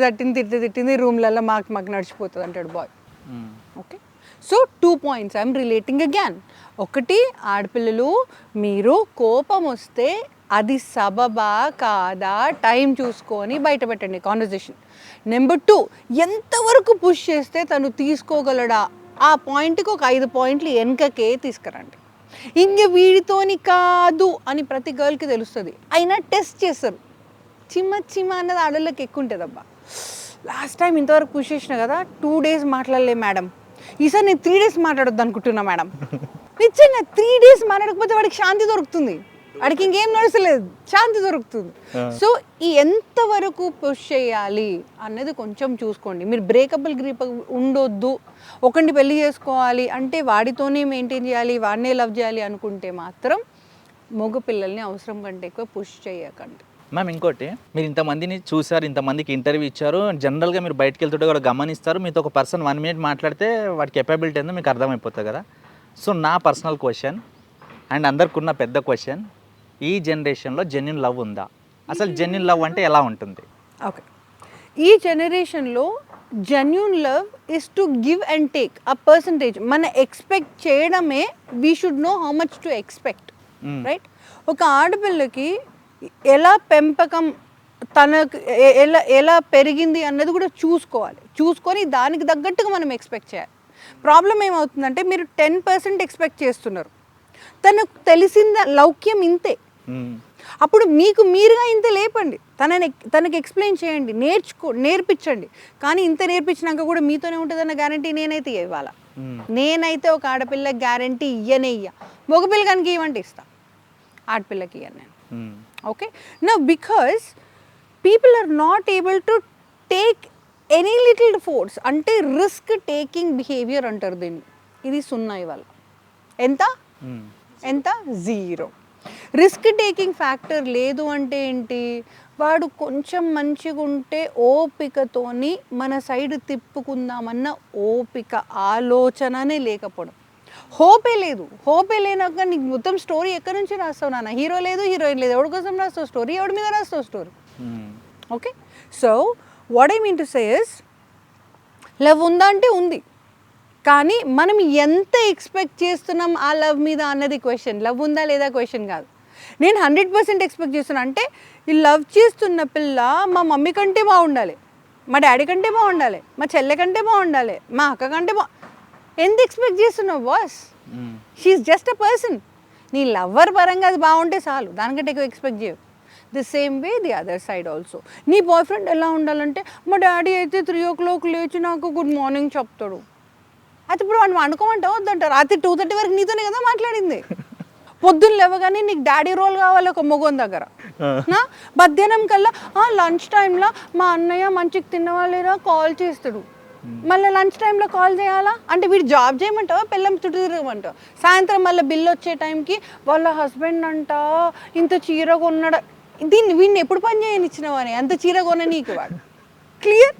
తిట్టింది రూమ్లలో మాకు నడిచిపోతుంది అంటాడు boy. Okay, so 2 points I'm relating again. ఒకటి, ఆడపిల్లలు మీరు కోపం వస్తే అది సబబా కాదా టైం చూసుకొని బయట పెట్టండి కాన్వర్జేషన్. నెంబర్ 2, ఎంతవరకు పుష్ చేస్తే తను తీసుకోగలడా ఆ పాయింట్కి ఒక 5 పాయింట్లు వెనకకే తీసుకురండి. ఇంక వీడితోని కాదు అని ప్రతి గర్ల్కి తెలుస్తుంది, అయినా టెస్ట్ చేస్తారు. చిమ్మ అన్నది ఆడోళ్ళకి ఎక్కువ ఉంటుంది అబ్బా. లాస్ట్ టైం ఇంతవరకు పుష్ చేసిన కదా 2 days మాట్లాడలే మేడం, ఈసారి నేను 3 days మాట్లాడొద్దు అనుకుంటున్నా మేడం. నిజంగా 3 days మాట్లాడకపోతే వాడికి శాంతి దొరుకుతుంది, వాడికి ఇంకేం నడుస్తలేదు, శాంతి దొరుకుతుంది. సో ఈ ఎంతవరకు పుష్ చేయాలి అన్నది కొంచెం చూసుకోండి. మీరు బ్రేకబుల్ గ్రీప్ ఉండొద్దు, ఒకరిని పెళ్లి చేసుకోవాలి అంటే వాడితోనే మెయింటైన్ చేయాలి, వాడినే లవ్ చేయాలి అనుకుంటే మాత్రం మగ పిల్లల్ని అవసరం కంటే ఎక్కువ పుష్ చేయకండి. మ్యామ్ ఇంకోటి, మీరు ఇంతమందిని చూసారు, ఇంతమందికి ఇంటర్వ్యూ ఇచ్చారు, జనరల్గా మీరు బయటకు వెళ్తుంటే కూడా గమనిస్తారు, మీతో ఒక పర్సన్ 1 minute మాట్లాడితే వాడి కెపాబిలిటీ ఏందో మీకు అర్థమైపోతుంది కదా. సో నా పర్సనల్ క్వశ్చన్ అండ్ అందరికి ఉన్న పెద్ద క్వశ్చన్, ఈ జనరేషన్లో జెన్యున్ లవ్ ఉందా? అసలు జెన్యున్ లవ్ అంటే ఎలా ఉంటుంది? ఓకే, ఈ జనరేషన్లో genuine love is to give and take a percentage. మన ఎక్స్పెక్ట్ చేయడమే, we should know how much to expect, right? ఒక ఆడపిల్లకి ఎలా పెంపకం, తనకు ఎలా పెరిగింది అన్నది కూడా చూసుకొని దానికి తగ్గట్టుగా మనం ఎక్స్పెక్ట్ చేయాలి. ప్రాబ్లం ఏమవుతుందంటే మీరు 10% ఎక్స్పెక్ట్ చేస్తున్నారు, తనకు తెలిసిన లౌక్యం ఇంతే, అప్పుడు మీకు మీరుగా ఇంత లేపండి, తనకి ఎక్స్ప్లెయిన్ చేయండి, నేర్పించండి. కానీ ఇంత నేర్పించినాక కూడా మీతోనే ఉంటుందన్న గ్యారంటీ నేనైతే ఇవ్వాలా? నేనైతే ఒక ఆడపిల్ల గ్యారంటీ ఇయ్య. మగపిల్ల కనుక ఇవ్వండి ఇస్తా, ఆడపిల్లకి ఇయ్యను నేను. Okay, now because people are not able to take any little force, అంటే రిస్క్ టేకింగ్ బిహేవియర్ అంటారు దీన్ని. ఇది 0 ఇవాళ. ఎంత 0. రిస్క్ టేకింగ్ ఫ్యాక్టర్ లేదు అంటే ఏంటి? వాడు కొంచెం మంచిగా ఉంటే ఓపికతోని మన సైడ్ తిప్పుకుందామన్న ఓపిక, ఆలోచననే లేకపోవడం. హోపే లేనాక నీకు మొత్తం స్టోరీ ఎక్కడి నుంచి రాస్తావు నాన్న? హీరో లేదు, హీరోయిన్ లేదు, ఎవరి కోసం రాస్తావు స్టోరీ? ఎవరి మీద రాస్తావు story? Okay, so what I mean to say is, love ఉందా అంటే ఉంది, కానీ మనం ఎంత ఎక్స్పెక్ట్ చేస్తున్నాం ఆ లవ్ మీద అన్నది క్వశ్చన్. లవ్ ఉందా లేదా క్వశ్చన్ కాదు. నేను 100% ఎక్స్పెక్ట్ చేస్తున్నా అంటే, ఈ లవ్ చేస్తున్న పిల్ల మా మమ్మీ కంటే బాగుండాలి, మా డాడీ కంటే బాగుండాలి, మా చెల్లె కంటే బాగుండాలి, మా అక్క కంటే ఎంత ఎక్స్పెక్ట్ చేస్తున్నావు boss? She's just a person. నీ లవ్వర్ పరంగా అది బాగుంటే చాలు, దానికంటే ఎక్కువ ఎక్స్పెక్ట్ చేయవు. The same way the other side also. నీ బాయ్ ఫ్రెండ్ ఎలా ఉండాలంటే, మా డాడీ అయితే 3 o'clock లేచి నాకు గుడ్ మార్నింగ్ చెప్తాడు. అయితే ఇప్పుడు వాడిని అనుకోమంటావు వద్దంటారు. రాత్రి 2:30 వరకు నీతోనే కదా మాట్లాడింది. పొద్దున్న లేవగానే నీకు డాడీ రోల్ కావాలి ఒక మొగోని దగ్గర. మధ్యాహ్నం కల్లా లంచ్ టైంలో మా అన్నయ్య మంచిగా తిన్నవాళ్ళేరా కాల్ చేస్తాడు. మళ్ళీ లంచ్ టైంలో కాల్ చేయాలా అంటే వీడు జాబ్ చేయమంటావా, పిల్లం చుట్టూ తిరగమంటావా? సాయంత్రం మళ్ళీ బిల్ వచ్చే టైంకి వాళ్ళ హస్బెండ్ అంట ఇంత చీర కొన్నాడు. వీడిని ఎప్పుడు పని చేయనిచ్చినవని అంత చీర కొన నీకు వాడు. క్లియర్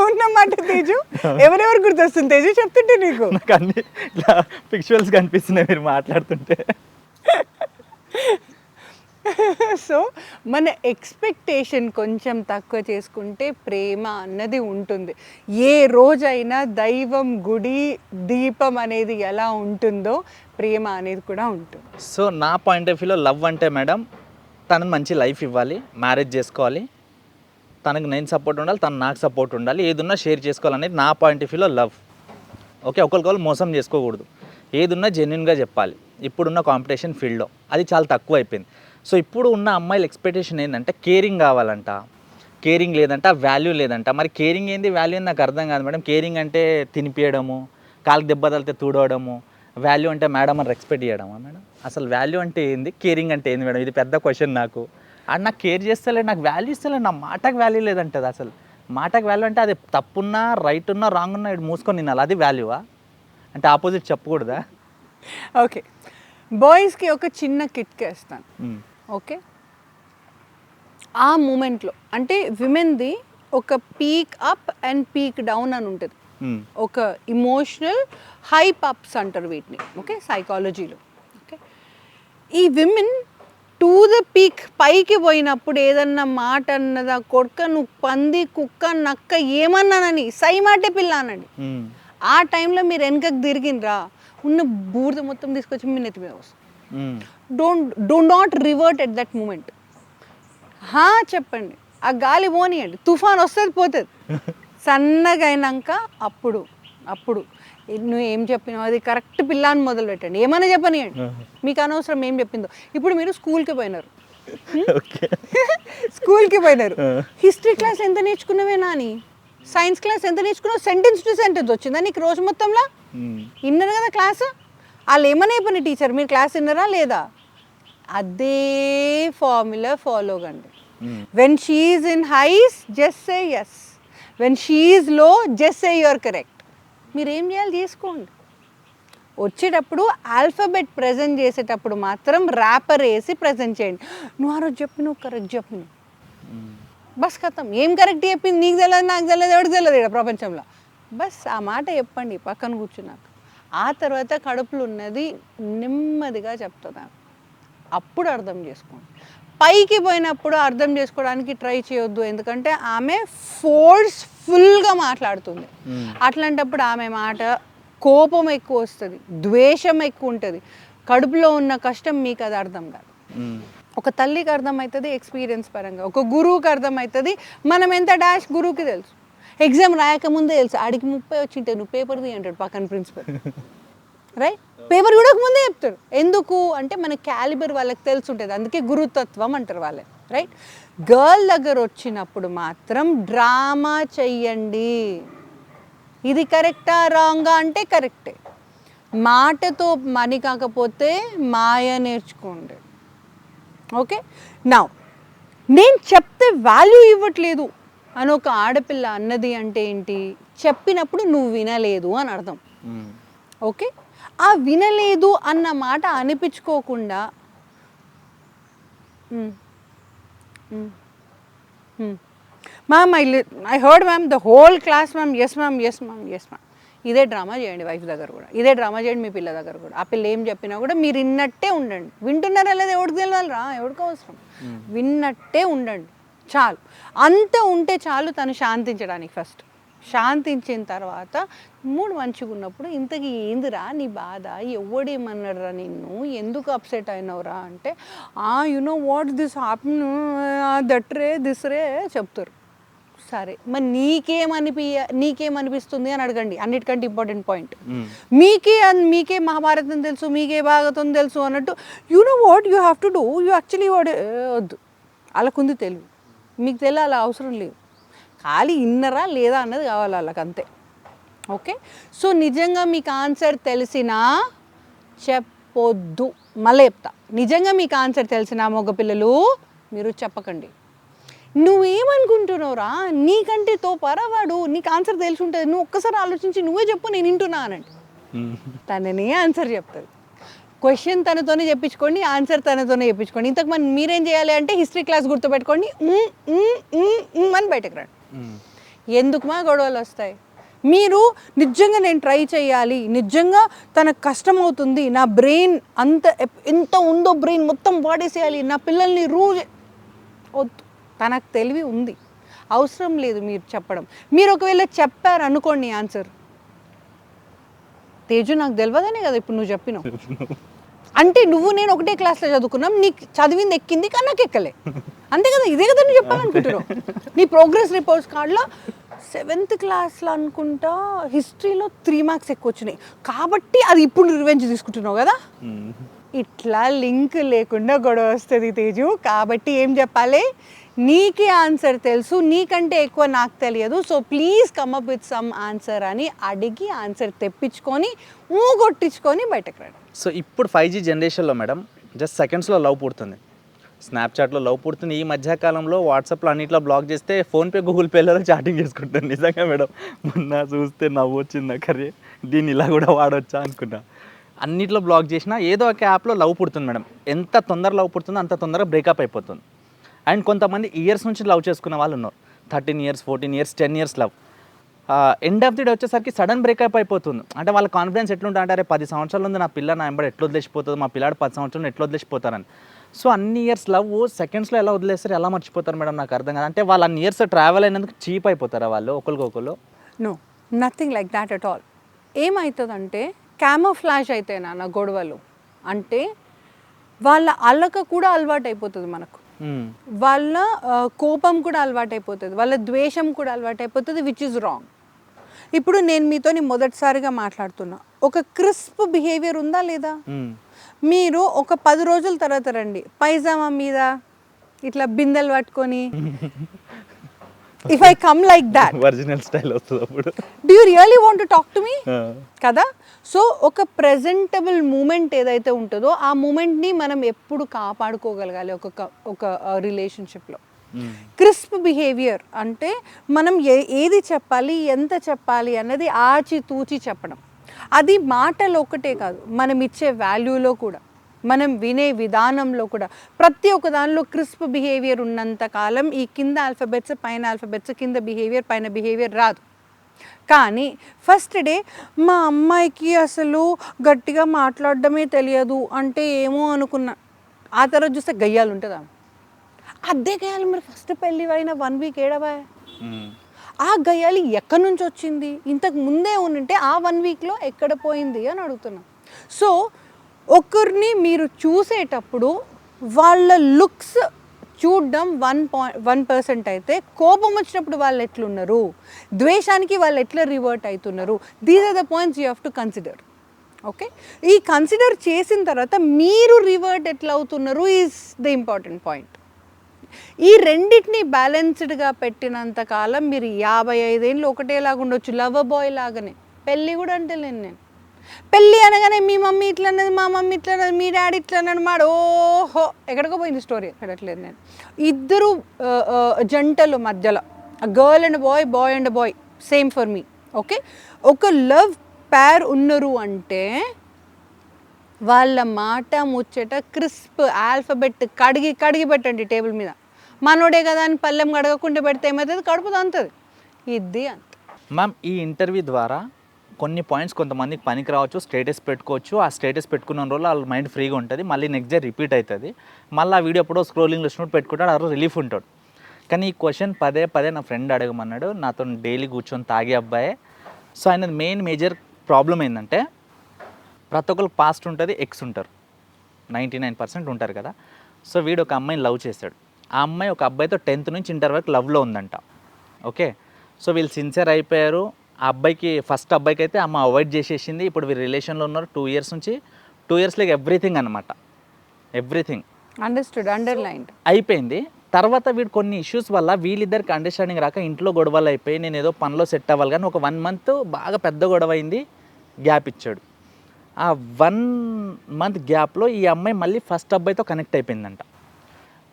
ఉన్నమాట తేజు. ఎవరెవరు గుర్తొస్తుంది తేజు చెప్తుంటే నీకు? నాకు అన్ని ఇట్లా పిక్చర్స్ కనిపిస్తున్నాయి మీరు మాట్లాడుతుంటే. సో మన ఎక్స్పెక్టేషన్ కొంచెం తక్కువ చేసుకుంటే ప్రేమ అన్నది ఉంటుంది. ఏ రోజైనా దైవం, గుడి, దీపం అనేది ఎలా ఉంటుందో ప్రేమ అనేది కూడా ఉంటుంది. సో నా పాయింట్ ఆఫ్ వ్యూలో లవ్ అంటే మేడం, తనకు మంచి లైఫ్ ఇవ్వాలి, మ్యారేజ్ చేసుకోవాలి, తనకు నేను సపోర్ట్ ఉండాలి, తను నాకు సపోర్ట్ ఉండాలి, ఏదున్నా షేర్ చేసుకోవాలనేది నా పాయింట్ ఆఫ్ వ్యూలో లవ్. ఓకే, ఒకరికొకరు మోసం చేసుకోకూడదు, ఏదున్నా జెన్యున్గా చెప్పాలి. ఇప్పుడున్న కాంపిటీషన్ ఫీల్డ్లో అది చాలా తక్కువ అయిపోయింది. సో ఇప్పుడు ఉన్న అమ్మాయిల ఎక్స్పెక్టేషన్ ఏంటంటే కేరింగ్ కావాలంట, కేరింగ్ లేదంట, వాల్యూ లేదంట. మరి కేరింగ్ ఏంది, వాల్యూ ఏంది నాకు అర్థం కాదు మేడం. కేరింగ్ అంటే తినిపించడము, కాళ్ళకి దెబ్బ తగిలితే తుడవడము, వాల్యూ అంటే మేడం అని రెస్పెక్ట్ చేయడమా మేడం? అసలు వాల్యూ అంటే ఏంది, కేరింగ్ అంటే ఏంది మేడం? ఇది పెద్ద క్వశ్చన్ నాకు. అది నాకు కేర్ చేస్తలేదు, నాకు వాల్యూ ఇస్తలేదు, నా మాటకు వాల్యూ లేదంటది. అసలు మాటకు వాల్యూ అంటే అది తప్పున్నా, రైట్ ఉన్నా, రాంగ్ ఉన్నా ఇటు మూసుకొని తినాలి, అది వాల్యూవా? అంటే ఆపోజిట్ చెప్పకూడదా? ఓకే, బాయ్స్కి ఒక చిన్న కిట్ ఇస్తాను. ఓకే, ఆ మూమెంట్లో అంటే విమెన్ది ఒక peak up and peak down అని ఉంటుంది. ఒక ఇమోషనల్ హైప్ అప్స్ అంటారు వీటిని, ఓకే, సైకాలజీలో. ఓకే, ఈ విమెన్ టు ద పీక్ పైకి పోయినప్పుడు ఏదన్నా మాట అన్నదా, కొడుక నువ్వు పంది, కుక్క, నక్క ఏమన్నానని సై మాటే పిల్ల అనండి. ఆ టైంలో మీరు వెనకకు తిరిగినరా, ఉన్న బూడిద మొత్తం తీసుకొచ్చి మీ నెత్తి మీద వస్తుంది. Do not revert at that moment. చెప్పండి, ఆ గాలి పోనీయండి, తుఫాన్ వస్తుంది పోతుంది. సన్నగా అయినాక అప్పుడు నువ్వు ఏం చెప్పినావు అది కరెక్ట్ పిల్ల అని మొదలు పెట్టండి. ఏమైనా చెప్పనియండి, మీకు అనవసరం ఏం చెప్పిందో. ఇప్పుడు మీరు స్కూల్కి పోయినారు, ఓకే. స్కూల్కి పోయినారు. హిస్టరీ క్లాస్ ఎంత నేర్చుకున్నావే నాని, సైన్స్ క్లాస్ ఎంత నేర్చుకున్నావు, సెంటెన్స్ టు సెంటెన్స్ వచ్చిందా నీకు రోజు మొత్తంలో? విన్నారు కదా క్లాసు, వాళ్ళు ఏమని అయిపోయిన టీచర్ మీరు క్లాస్ విన్నరా లేదా? అదే ఫార్ములా ఫాలో కండి. When she is in highs just say yes, when she is low just say you're correct. మీరు ఏం చేయాలి చేసుకోండి. వచ్చేటప్పుడు ఆల్ఫాబెట్ ప్రజెంట్ చేసేటప్పుడు మాత్రం ర్యాపర్ వేసి ప్రజెంట్ చేయండి. నువ్వు ఆ రోజు చెప్పి నువ్వు కరెక్ట్ చెప్పు, బస్ ఖతం. ఏం కరెక్ట్ చెప్పింది నీకు తెలియదు, నాకు తెలియదు, ఎవరికి తెలియదు ఇక్కడ ప్రపంచంలో. బస్ ఆ మాట చెప్పండి పక్కన కూర్చున్నాక. ఆ తర్వాత కడుపులో ఉన్నది నెమ్మదిగా చెప్తుంది, అప్పుడు అర్థం చేసుకోండి. పైకి పోయినప్పుడు అర్థం చేసుకోవడానికి ట్రై చేయొద్దు, ఎందుకంటే ఆమె ఫోర్స్ఫుల్గా మాట్లాడుతుంది. అట్లాంటప్పుడు ఆమె మాట కోపం ఎక్కువ వస్తుంది, ద్వేషం ఎక్కువ ఉంటుంది. కడుపులో ఉన్న కష్టం మీకు అది అర్థం కాదు. ఒక తల్లికి అర్థమవుతుంది ఎక్స్పీరియన్స్ పరంగా, ఒక గురువుకి అర్థమవుతుంది. మనం ఎంత డాష్ గురువుకి తెలుసు, ఎగ్జామ్ రాయకముందే తెలుసు. ఆడికి 30 వచ్చింటే నువ్వు పేపర్ తీ అంటాడు పక్కన ప్రిన్సిపల్, రైట్? పేపర్ కూడా ముందే చెప్తాడు. ఎందుకు అంటే మన క్యాలిబర్ వాళ్ళకి తెలిసి ఉంటుంది, అందుకే గురుతత్వం అంటారు వాళ్ళే, రైట్? గర్ల్ దగ్గర వచ్చినప్పుడు మాత్రం డ్రామా చెయ్యండి. ఇది కరెక్టా రాంగా అంటే కరెక్టే. మాటతో మని కాకపోతే మాయ నేర్చుకోండి. ఓకే, నా నేను చెప్తే వాల్యూ ఇవ్వట్లేదు అని ఒక ఆడపిల్ల అన్నది అంటే ఏంటి? చెప్పినప్పుడు నువ్వు వినలేదు అని అర్థం. ఓకే, ఆ వినలేదు అన్న మాట అనిపించుకోకుండా ma'am I heard ma'am the whole class ma'am, yes ma'am, yes ma'am, yes ma'am. ఇదే డ్రామా చేయండి వైఫ్ దగ్గర కూడా, ఇదే డ్రామా చేయండి మీ పిల్ల దగ్గర కూడా. ఆ పిల్ల ఏం చెప్పినా కూడా మీరు విన్నట్టే ఉండండి. వింటున్నారా లేదా ఎవరికి తెలియాలిరా, ఎవరికి అవసరం, విన్నట్టే ఉండండి చాలు. అంత ఉంటే చాలు తను శాంతించడానికి. ఫస్ట్ శాంతించిన తర్వాత మూడు మంచిగా ఉన్నప్పుడు ఇంతకీ ఏందిరా నీ బాధ, ఎవడేమన్నాడురా నిన్ను, ఎందుకు అప్సెట్ అయినవురా అంటే no what this happen, that రే దిస్ రే చెప్తారు. సరే మరి నీకేమనిపిస్తుంది అని అడగండి. అన్నిటికంటే ఇంపార్టెంట్ పాయింట్, మీకే మహాభారతం తెలుసు, మీకే భాగవతం తెలుసు అన్నట్టు know what you have to do, you actually వద్దు. వాళ్ళకుంది తెలివి, మీకు తెలియాలి అవసరం లేదు. ఖాళీ ఇన్నరా లేదా అన్నది కావాలి వాళ్ళకి, అంతే. ఓకే, సో నిజంగా మీకు ఆన్సర్ తెలిసినా చెప్పొద్దు. మళ్ళీ చెప్తా, నిజంగా మీకు ఆన్సర్ తెలిసినా మగపిల్లలు మీరు చెప్పకండి. నువ్వేమనుకుంటున్నావురా, నీకంటే తోపారా వాడు, నీకు ఆన్సర్ తెలిసి ఉంటుంది, నువ్వు ఒక్కసారి ఆలోచించి నువ్వే చెప్పు నేను వింటున్నా అనండి. తననే ఆన్సర్ చెప్తుంది. క్వశ్చన్ తనతోనే చెప్పించుకోండి, ఆన్సర్ తనతోనే చెప్పించుకోండి. ఇంతకు మనం మీరేం చేయాలి అంటే హిస్టరీ క్లాస్ గుర్తుపెట్టుకోండి, అని బయటకు రండి. ఎందుకు మా గొడవలు వస్తాయి? మీరు నిజంగా నేను ట్రై చేయాలి, నిజంగా తనకు కష్టం అవుతుంది, నా బ్రెయిన్ ఎంత ఉందో బ్రెయిన్ మొత్తం వాడేసేయాలి, నా పిల్లల్ని వద్దు. తనకు తెలివి ఉంది, అవసరం లేదు మీరు చెప్పడం. మీరు ఒకవేళ చెప్పారు అనుకోండి ఆన్సర్, తేజు నాకు తెలియదనే కదా ఇప్పుడు నువ్వు చెప్పినావు అంటే, నువ్వు నేను ఒకటే క్లాస్లో చదువుకున్నాం, నీకు చదివింది ఎక్కింది కానీ నాకు ఎక్కలే, అంతే కదా, ఇదే కదా నువ్వు చెప్పాలనుకుంటున్నావు. నీ ప్రోగ్రెస్ రిపోర్ట్స్ కార్డులో 7th క్లాస్లో అనుకుంటా హిస్టరీలో 3 మార్క్స్ ఎక్కువ వచ్చినాయి కాబట్టి అది ఇప్పుడు రివెంజ్ తీసుకుంటున్నావు కదా. ఇట్లా లింక్ లేకుండా గొడవ వస్తుంది తేజు. కాబట్టి ఏం చెప్పాలి, నీకే ఆన్సర్ తెలుసు, నీకంటే ఎక్కువ నాకు తెలియదు, so please come up with some answer అని అడిగి ఆన్సర్ తెప్పించుకొని కొట్టించుకొని బయటకు రండి. సో ఇప్పుడు 5G జనరేషన్లో మేడం జస్ట్ సెకండ్స్లో లవ్ పుడుతుంది, స్నాప్చాట్లో లవ్ పుడుతుంది. ఈ మధ్యకాలంలో వాట్సాప్లో అన్నిట్లో బ్లాక్ చేస్తే ఫోన్పే గూగుల్ పేలో చాటింగ్ చేసుకుంటాను. నిజంగా మేడం మొన్న చూస్తే నవ్వు వచ్చింది నాకరే, దీన్ని ఇలా కూడా వాడవచ్చా అనుకున్నా. అన్నిట్లో బ్లాక్ చేసినా ఏదో ఒక యాప్లో లవ్ పుడుతుంది మేడం. ఎంత తొందర లవ్ పుడుతుందో అంత తొందరగా బ్రేకప్ అయిపోతుంది. అండ్ కొంతమంది ఇయర్స్ నుంచి లవ్ చేసుకున్న వాళ్ళు ఉన్నారు, 13 years 14 years 10 years love. End of the day వచ్చేసరికి సడన్ బ్రేకప్ అయిపోతుంది. అంటే వాళ్ళ కాన్ఫిడెన్స్ ఎట్లుంటుంది అంటే, అరే 10 సంవత్సరాలు ఉంది నా పిల్ల నా ఎంబడి ఎట్లా వదిలేసిపోతుంది, మా పిల్లాడు 10 సంవత్సరాలు ఎట్లా వదిలేసిపోతారని. సో అన్ని ఇయర్స్ లవ్ సెకండ్స్లో ఎలా వదిలేస్తారు, ఎలా మర్చిపోతారు మేడం, నాకు అర్థం కాదు. అంటే వాళ్ళు అన్ని ఇయర్స్ ట్రావెల్ అయినందుకు చీప్ అయిపోతారా వాళ్ళు ఒకరికొకరు? No, nothing like that at all. ఏమవుతుందంటే క్యామోఫ్లాష్ అయితే నా గొడవలు అంటే వాళ్ళ అల్లక కూడా అలవాటు అయిపోతుంది మనకు, వాళ్ళ కోపం కూడా అలవాటు అయిపోతుంది, వాళ్ళ ద్వేషం కూడా అలవాటు అయిపోతుంది, విచ్ ఇస్ రాంగ్. ఇప్పుడు నేను మీతో మొదటిసారిగా మాట్లాడుతున్నా, ఒక క్రిస్ప్ బిహేవియర్ ఉందా లేదా? మీరు ఒక 10 రోజుల తర్వాత రండి, పైజామా మీద ఇట్లా బిందెలు పట్టుకొని if I come like that original style వస్తుంది అప్పుడు. Do you really want to talk to me కదా? సో ఒక ప్రెజెంటబుల్ మూమెంట్ ఏదైతే ఉంటుందో ఆ మూమెంట్ని మనం ఎప్పుడు కాపాడుకోగలగాలి ఒక రిలేషన్షిప్లో. క్రిస్ప్ బిహేవియర్ అంటే మనం ఏది చెప్పాలి, ఎంత చెప్పాలి అన్నది ఆచితూచి చెప్పడం. అది మాటలు ఒకటే కాదు, మనం ఇచ్చే వాల్యూలో కూడా, మనం వినే విధానంలో కూడా, ప్రతి ఒక్క దానిలో క్రిస్ప్ బిహేవియర్ ఉన్నంత కాలం ఈ కింద ఆల్ఫబెట్స్ పైన ఆల్ఫబెట్స్, కింద బిహేవియర్ పైన బిహేవియర్ రాదు. కానీ ఫస్ట్ డే మా అమ్మాయికి అసలు గట్టిగా మాట్లాడడమే తెలియదు అంటే ఏమో అనుకున్నా, ఆ తర్వాత చూస్తే గయ్యాలు ఉంటుందా? అదే గయ్యాలి మరి ఫస్ట్ పెళ్ళి అయిన 1 వీక్ ఏడవా? ఆ గయ్యాలి ఎక్కడి నుంచి వచ్చింది? ఇంతకు ముందే ఉంటే ఆ 1 వీక్లో ఎక్కడ పోయింది అని అడుగుతున్నా. సో ఒకరిని మీరు చూసేటప్పుడు వాళ్ళ లుక్స్ చూడడం 1% అయితే, కోపం వచ్చినప్పుడు వాళ్ళు ఎట్లున్నారు, ద్వేషానికి వాళ్ళు ఎట్లా రివర్ట్ అవుతున్నారు, these are the points you have to consider. Okay, ఈ కన్సిడర్ చేసిన తర్వాత మీరు రివర్ట్ ఎట్లా అవుతున్నారు ఈజ్ ద ఇంపార్టెంట్ పాయింట్. ఈ రెండింటిని బ్యాలెన్స్డ్గా పెట్టినంత కాలం మీరు 55 ఏళ్ళు ఒకటేలాగా ఉండొచ్చు, లవర్ బాయ్ లాగానే. పెళ్ళి కూడా అంటలేను నేను. పెళ్ళి అనగానే మీ మమ్మీ ఇట్లా అన్నది, మా మమ్మీ ఇట్లా అన్నది, మీ డాడీ ఇట్లా అన్నాడు, మాడు ఓహో ఎక్కడికో పోయింది స్టోరీ, పెట్టట్లేదు నేను. ఇద్దరు జంటలు మధ్యలో, girl and boy, boy and boy, same for me. Okay, ఒక లవ్ పేర్ ఉన్నారు అంటే వాళ్ళ మాట ముచ్చట క్రిస్ప్ ఆల్ఫబెట్ కడిగి పెట్టండి టేబుల్ మీద. మనోడే కదా అని పళ్ళెం కడగకుండా పెడితే ఏమవుతుంది? కడుపుతో అంతుంది. ఇది అంత. మ్యామ్, ఈ ఇంటర్వ్యూ ద్వారా కొన్ని పాయింట్స్ కొంతమందికి పనికి రావచ్చు, స్టేటస్ పెట్టుకోవచ్చు. ఆ స్టేటస్ పెట్టుకున్న రోజులు వాళ్ళ మైండ్ ఫ్రీగా ఉంటుంది, మళ్ళీ నెక్స్ట్ డే రిపీట్ అవుతుంది. మళ్ళీ ఆ వీడియో ఎప్పుడో స్క్రోలింగ్లో వచ్చినట్టు పెట్టుకుంటాడు, ఆ రోజు రిలీఫ్ ఉంటాడు. కానీ ఈ క్వశ్చన్ పదే నా ఫ్రెండ్ అడగమన్నాడు, నాతో డైలీ కూర్చొని తాగే అబ్బాయే. సో ఆయన మేజర్ ప్రాబ్లం ఏంటంటే, ప్రతి ఒక్కరికి పాస్ట్ ఉంటుంది, ఎక్స్ ఉంటారు, 99% ఉంటారు కదా. సో వీడు ఒక అమ్మాయిని లవ్ చేశాడు. ఆ అమ్మాయి ఒక అబ్బాయితో 10th నుంచి ఇంటర్ వరకు లవ్లో ఉందంట. ఓకే, సో వీళ్ళు సిన్సియర్ అయిపోయారు. ఆ అబ్బాయికి ఫస్ట్ అబ్బాయికి అయితే అమ్మ అవాయిడ్ చేసేసింది. ఇప్పుడు వీళ్ళు రిలేషన్లో ఉన్నారు 2 years నుంచి. 2 years లైక్ ఎవ్రీథింగ్ అనమాట, ఎవ్రీథింగ్ అండర్స్టూడ్, అండర్లైన్డ్ అయిపోయింది. తర్వాత వీడు కొన్ని ఇష్యూస్ వల్ల వీళ్ళిద్దరికి అండర్స్టాండింగ్ రాక ఇంట్లో గొడవలు అయిపోయి నేను ఏదో పనిలో సెట్ అవ్వాలి కానీ ఒక 1 month బాగా పెద్ద గొడవ అయింది, గ్యాప్ ఇచ్చాడు. ఆ 1 month గ్యాప్లో ఈ అమ్మాయి మళ్ళీ ఫస్ట్ అబ్బాయితో కనెక్ట్ అయిపోయిందంట.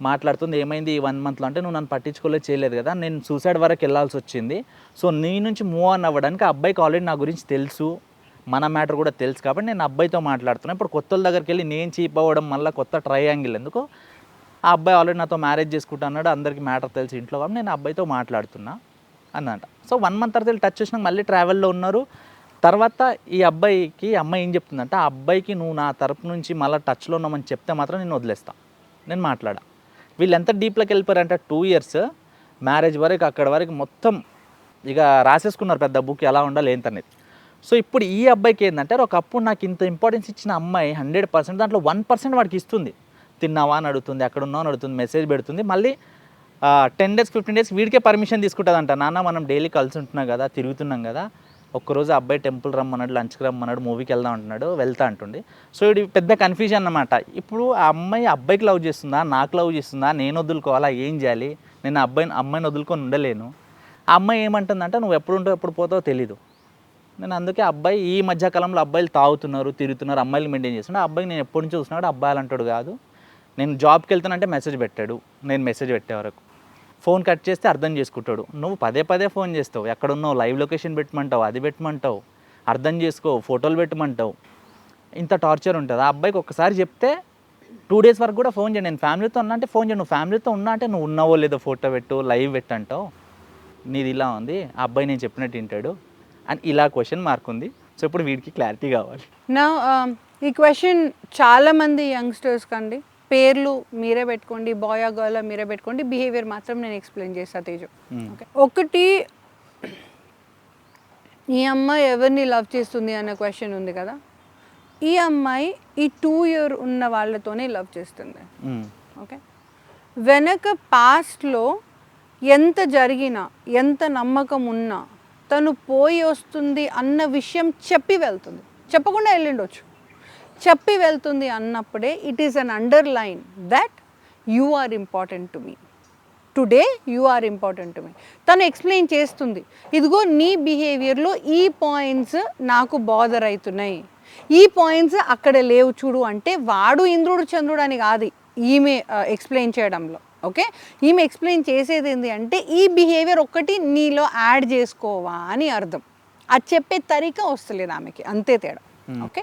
మాట్లాడుతుంది, ఏమైంది ఈ 1 monthలో అంటే, నువ్వు నన్ను పట్టించుకోలేదు, చేయలేదు కదా, నేను సూసైడ్ వరకు వెళ్ళాల్సి వచ్చింది. సో నీ నుంచి మూవ్ ఆన్ అవ్వడానికి ఆ అబ్బాయికి ఆల్రెడీ నా గురించి తెలుసు, మన మ్యాటర్ కూడా తెలుసు, కాబట్టి నేను అబ్బాయితో మాట్లాడుతున్నాను. ఇప్పుడు కొత్తల దగ్గరికి వెళ్ళి నేను చీప్ అవ్వడం మళ్ళీ కొత్త ట్రయాంగిల్ ఎందుకు? ఆ అబ్బాయి ఆల్రెడీ నాతో మ్యారేజ్ చేసుకుంటా అన్నాడు, అందరికీ మ్యాటర్ తెలుసు ఇంట్లో, కాబట్టి నేను అబ్బాయితో మాట్లాడుతున్నా అన్నమాట. సో 1 month తర్వాత వెళ్ళి టచ్ చేసినాక మళ్ళీ ట్రావెల్లో ఉన్నారు. తర్వాత ఈ అబ్బాయికి అమ్మాయి ఏం చెప్తుందంటే, ఆ అబ్బాయికి నువ్వు నా తరపు నుంచి మళ్ళీ టచ్లో ఉన్నామని చెప్తే మాత్రం నేను వదిలేస్తా, నేను మాట్లాడా. వీళ్ళు ఎంత డీప్లోకి వెళ్ళిపోయారంటే 2 years మ్యారేజ్ వరకు, అక్కడ వరకు మొత్తం ఇక రాసేసుకున్నారు పెద్ద బుక్ ఎలా ఉండాలి ఏంటనేది. సో ఇప్పుడు ఈ అబ్బాయికి ఏంటంటే, ఒకప్పుడు నాకు ఇంత ఇంపార్టెన్స్ ఇచ్చిన అమ్మాయి 100% దాంట్లో 1% వాడికి ఇస్తుంది. తిన్నావా అని అడుగుతుంది, ఎక్కడ ఉన్నావు అని అడుగుతుంది, మెసేజ్ పెడుతుంది. మళ్ళీ 10 days 15 days వీడికే పర్మిషన్ తీసుకుంటుందంట. నాన్న మనం డైలీ కలిసి ఉంటున్నాం కదా, తిరుగుతున్నాం కదా, ఒక్కరోజు అబ్బాయి టెంపుల్ రమ్మన్నాడు, లంచ్కి రమ్మన్నాడు, మూవీకి వెళ్దాం అంటున్నాడు, వెళ్తా అంటుండే. సో ఇది పెద్ద కన్ఫ్యూజన్ అన్నమాట. ఇప్పుడు ఆ అమ్మాయి అబ్బాయికి లవ్ చేస్తుందా, నాకు లవ్ చేస్తుందా, నేను వదులుకోవాలా, ఏం చేయాలి? నేను అమ్మాయిని వదులుకొని ఉండలేను. ఆ అమ్మాయి ఏమంటుందంటే, నువ్వు ఎప్పుడు ఉంటావు ఎప్పుడు పోతావో తెలీదు. నేను అందుకే అబ్బాయి ఈ మధ్యకాలంలో అబ్బాయిలు తాగుతున్నారు, తిరుగుతున్నారు, అమ్మాయిలు మెయింటైన్ చేస్తున్నాడు. అబ్బాయికి నేను ఎప్పటి నుంచి చూస్తున్నాడు, అబ్బాయిలు అంటాడు కాదు. నేను జాబ్కి వెళ్తానంటే మెసేజ్ పెట్టాడు, నేను మెసేజ్ పెట్టే వరకు ఫోన్ కట్ చేస్తే అర్థం చేసుకుంటాడు. నువ్వు పదే ఫోన్ చేస్తావు, ఎక్కడున్నావు, లైవ్ లొకేషన్ పెట్టమంటావు, అది పెట్టమంటావు, అర్థం చేసుకో, ఫోటోలు పెట్టమంటావు. ఇంత టార్చర్ ఉంటుంది. ఆ అబ్బాయికి ఒక్కసారి చెప్తే 2 days వరకు కూడా ఫోన్ చేయండి, నేను ఫ్యామిలీతో ఉన్నా అంటే ఫోన్ చేయండి, నువ్వు ఫ్యామిలీతో ఉన్నా అంటే నువ్వు ఉన్నావో లేదో ఫోటో పెట్టు, లైవ్ పెట్టంటావు, నీది ఇలా ఉంది, ఆ అబ్బాయి నేను చెప్పినట్టు వింటాడు అని ఇలా క్వశ్చన్ మార్క్ ఉంది. సో ఇప్పుడు వీడికి క్లారిటీ కావాలి. నా ఈ క్వశ్చన్ చాలామంది యంగ్స్టర్స్ కండి, పేర్లు మీరే పెట్టుకోండి, బాయ్ గర్ల్ మీరే పెట్టుకోండి, బిహేవియర్ మాత్రం నేను ఎక్స్ప్లెయిన్ చేస్తాను తేజు. ఓకే, ఒకటి, ఈ అమ్మాయి ఎవరిని లవ్ చేస్తుంది అనే క్వశ్చన్ ఉంది కదా, ఈ అమ్మాయి ఈ 2 year ఉన్న వాళ్ళతోనే లవ్ చేస్తుంది. ఓకే, వెనక పాస్ట్లో ఎంత జరిగినా, ఎంత నమ్మకం ఉన్నా తను పోయి వస్తుంది అన్న విషయం చెప్పి వెళ్తుంది, చెప్పకుండా వెళ్ళిండొచ్చు, చెప్పి వెళ్తుంది అన్నప్పుడే it is an underline that you are important to me, today you are important to me. తను ఎక్స్ప్లెయిన్ చేస్తుంది, ఇదిగో నీ బిహేవియర్లో ఈ పాయింట్స్ నాకు బాదర్ అవుతున్నాయి, ఈ పాయింట్స్ అక్కడ లేవు చూడు అంటే వాడు ఇంద్రుడు చంద్రుడు అని కాదు ఈమె ఎక్స్ప్లెయిన్ చేయడంలో. ఓకే, ఈమె ఎక్స్ప్లెయిన్ చేసేది ఏంటి అంటే ఈ బిహేవియర్ ఒక్కటి నీలో యాడ్ చేసుకోవా అని అర్థం. అది చెప్పే తరీకా వస్తలేదు ఆమెకి, అంతే తేడా. ఓకే,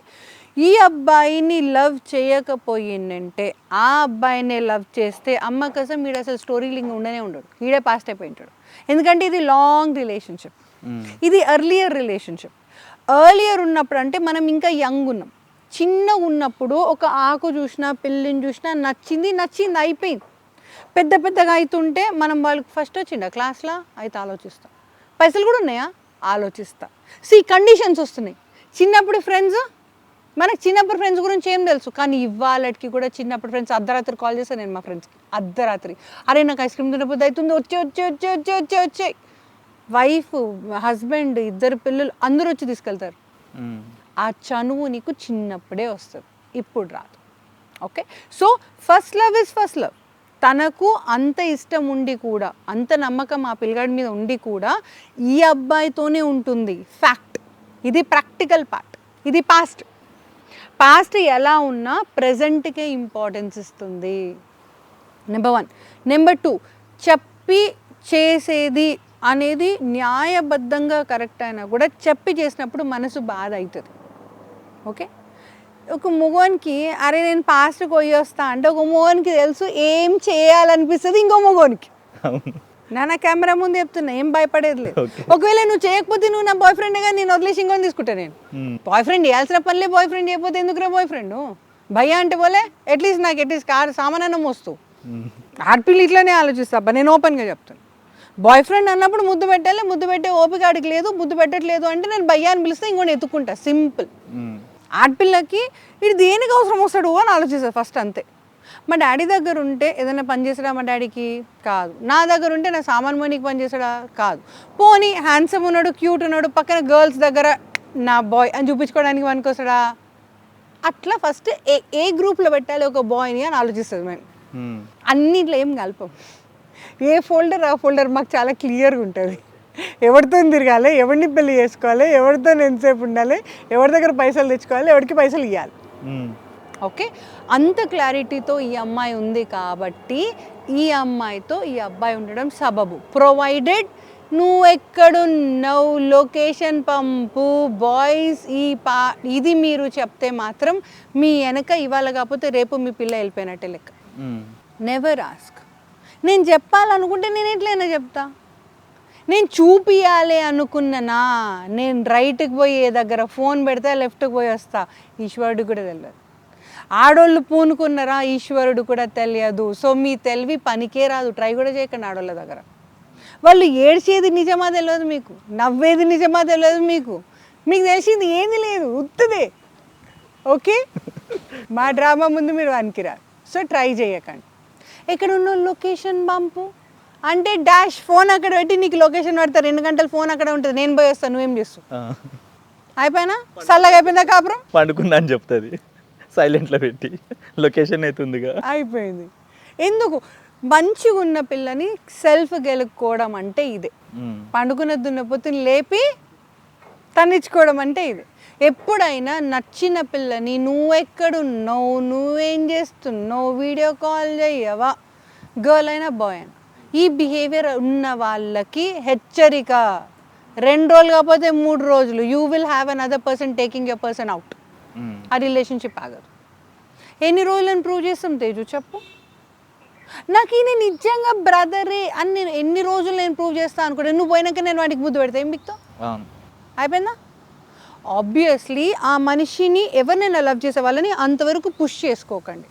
ఈ అబ్బాయిని లవ్ చేయకపోయిందంటే ఆ అబ్బాయిని లవ్ చేస్తే అమ్మ కోసం వీడు అసలు స్టోరీ లింక్ ఉండనే ఉండడు, వీడే పాస్ట్ అయిపోయి ఉంటాడు. ఎందుకంటే ఇది లాంగ్ రిలేషన్షిప్, ఇది ఎర్లియర్ రిలేషన్షిప్. ఎర్లియర్ ఉన్నప్పుడు అంటే మనం ఇంకా యంగ్ ఉన్నాం, చిన్నగా ఉన్నప్పుడు ఒక ఆకు చూసినా పిల్లిని చూసినా నచ్చింది అయిపోయింది. పెద్ద పెద్దగా అవుతుంటే మనం వాళ్ళకి ఫస్ట్ వచ్చిండా క్లాస్లో అయితే ఆలోచిస్తా, పైసలు కూడా ఉన్నాయా ఆలోచిస్తా. కండిషన్స్ వస్తున్నాయి. చిన్నప్పుడు ఫ్రెండ్స్, మనకు చిన్నప్పుడు ఫ్రెండ్స్ గురించి ఏం తెలుసు, కానీ ఇవాళకి కూడా చిన్నప్పుడు ఫ్రెండ్స్ అర్ధరాత్రి కాల్ చేస్తాను నేను మా ఫ్రెండ్స్కి, అర్ధరాత్రి అరే నాకు ఐస్ క్రీమ్ తినబుద్ధి అవుతుంది, వచ్చే వైఫ్ హస్బెండ్ ఇద్దరు పిల్లలు అందరూ వచ్చి తీసుకెళ్తారు. ఆ చనువు నీకు చిన్నప్పుడే వస్తుంది, ఇప్పుడు రాదు. Okay, so first love is first love. తనకు అంత ఇష్టం ఉండి కూడా, అంత నమ్మకం ఆ పిల్లగాడి మీద ఉండి కూడా ఈ అబ్బాయితోనే ఉంటుంది. ఫ్యాక్ట్, ఇది ప్రాక్టికల్ పార్ట్. ఇది పాస్ట్ ఎలా ఉన్నా ప్రజెంట్కే ఇంపార్టెన్స్ ఇస్తుంది, నెంబర్ 1. నెంబర్ 2, చెప్పి చేసేది అనేది న్యాయబద్ధంగా కరెక్ట్ అయినా కూడా చెప్పి చేసినప్పుడు మనసు బాధ అవుతుంది. ఓకే, ఒక మగవానికి అరే నేను పాస్ట్కి పోయి వస్తా అంటే ఒక మగవానికి తెలుసు ఏం చేయాలనిపిస్తుంది ఇంకో మగవానికి. నా కెమెరా ముందు చెప్తున్నా, ఏం భయపడేది లేదు. ఒకవేళ నువ్వు చేయకపోతే నువ్వు నా బాయ్ ఫ్రెండ్గా నేను వదిలేసి ఇంకొని తీసుకుంటా. నేను బాయ్ ఫ్రెండ్ చేయాల్సిన పనిలే, బాయ్ ఫ్రెండ్ చేయకపోతే ఎందుకురా బాయ్ ఫ్రెండ్. భయ్యా అంటే పోలే అట్లీస్ట్ కారు సామానం మోస్తూ ఆడపిల్లి ఇట్లానే ఆలోచిస్తా. నేను ఓపెన్గా చెప్తాను, బాయ్ ఫ్రెండ్ అన్నప్పుడు ముద్దు పెట్టాలి, ముద్దు పెట్టే ఓపిక ఆడికి లేదు, ముద్దు పెట్టట్లేదు అంటే నేను భయ్యా అని పిలిస్తే ఇంకొని ఎత్తుకుంటా, సింపుల్. ఆడపిల్లకి వీడు దేనికి అవసరం వస్తాడు అని ఆలోచిస్తారు ఫస్ట్, అంతే. మా డాడీ దగ్గర ఉంటే ఏదైనా పని చేసాడా మా డాడీకి కాదు, నా దగ్గర ఉంటే నా సామాన్ మనీకి పని చేసాడా కాదు. పోనీ హ్యాండ్సమ్ ఉన్నాడు, క్యూట్ ఉన్నాడు, పక్కన గర్ల్స్ దగ్గర నా బాయ్ అని చూపించుకోవడానికి పనికొస్తాడా. అట్లా ఫస్ట్ ఏ గ్రూప్లో పెట్టాలి ఒక బాయ్ని అని ఆలోచిస్తుంది. మేము అన్నిట్లో ఏం కలపం, ఏ ఫోల్డర్ ఆ ఫోల్డర్ మాకు చాలా క్లియర్గా ఉంటుంది. ఎవరితో తిరగాలి, ఎవరిని పెళ్లి చేసుకోవాలి, ఎవరితో ఎంతసేపు ఉండాలి, ఎవరి దగ్గర పైసలు తెచ్చుకోవాలి, ఎవరికి పైసలు ఇవ్వాలి. ఓకే, అంత క్లారిటీతో ఈ అమ్మాయి ఉంది కాబట్టి ఈ అమ్మాయితో ఈ అబ్బాయి ఉండడం సబబు. ప్రొవైడెడ్ నువ్వు ఎక్కడున్నావు లొకేషన్ పంపు, బాయ్స్ ఇది మీరు చెప్తే మాత్రం మీ వెనక ఇవాళ కాకపోతే రేపు మీ పిల్ల వెళ్ళిపోయినట్టే లెక్క. Never ask. నేను చెప్పాలనుకుంటే నేను ఎట్లయినా చెప్తా, నేను చూపియాలి అనుకున్నానా నేను రైట్కి పోయి ఏ దగ్గర ఫోన్ పెడితే లెఫ్ట్కి పోయి వస్తా. ఈశ్వరుడు కూడా తెలియదు, ఆడోళ్ళు పూనుకున్నారా ఈశ్వరుడు కూడా తెలియదు. సో మీ తెలివి పనికే రాదు, ట్రై కూడా చేయకండి ఆడోళ్ళ దగ్గర. వాళ్ళు ఏడ్చేది నిజమా తెలియదు మీకు, నవ్వేది నిజమా తెలియదు మీకు తెలిసింది ఏది లేదు, ఉత్తదే. ఓకే, మా డ్రామా ముందు మీరు వనికిరారు. సో ట్రై చేయకండి. ఎక్కడ ఉన్న లొకేషన్ పంపు అంటే డాష్ ఫోన్ అక్కడ పెట్టి నీకు లొకేషన్ పెడతారు, 2 గంటలు ఫోన్ అక్కడ ఉంటుంది, నేను పోయి వస్తాను, నువ్వేం చేస్తావు, అయిపోయినా చల్లగా అయిపోయిందా కాపురం పండుకున్నా అని చెప్తుంది, సైలెంట్లో పెట్టి లొకేషన్ అవుతుందిగా అయిపోయింది. ఎందుకు మంచిగా ఉన్న పిల్లని సెల్ఫ్ గెలుక్కోవడం అంటే ఇదే. పండుకున్న దున్నపోతుని లేపి తన్నించుకోవడం అంటే ఇది. ఎప్పుడైనా నచ్చిన పిల్లని నువ్వెక్కడున్నావు, నువ్వేం చేస్తున్నావు, వీడియో కాల్ చేయవా, గర్ల్ అయినా బాయ్ అయినా, ఈ బిహేవియర్ ఉన్న వాళ్ళకి హెచ్చరిక. 2 రోజులు కాకపోతే 3 రోజులు you will have another person taking your person out. ఆ రిలేషన్షిప్ ఆగదు. ఎన్ని రోజులను ప్రూవ్ చేస్తాం తేజు చెప్పు. నాకు ఈయన నిజంగా బ్రదరే అని నేను ఎన్ని రోజులు నేను ప్రూవ్ చేస్తాను అనుకుంటే, నువ్వు పోయినాక నేను వాడికి ముద్దు పెడతా, ఏం బిక్తో అయిపోయిందా. ఆబ్వియస్లీ ఆ మనిషిని ఎవరినైనా లవ్ చేసే వాళ్ళని అంతవరకు పుష్ చేసుకోకండి.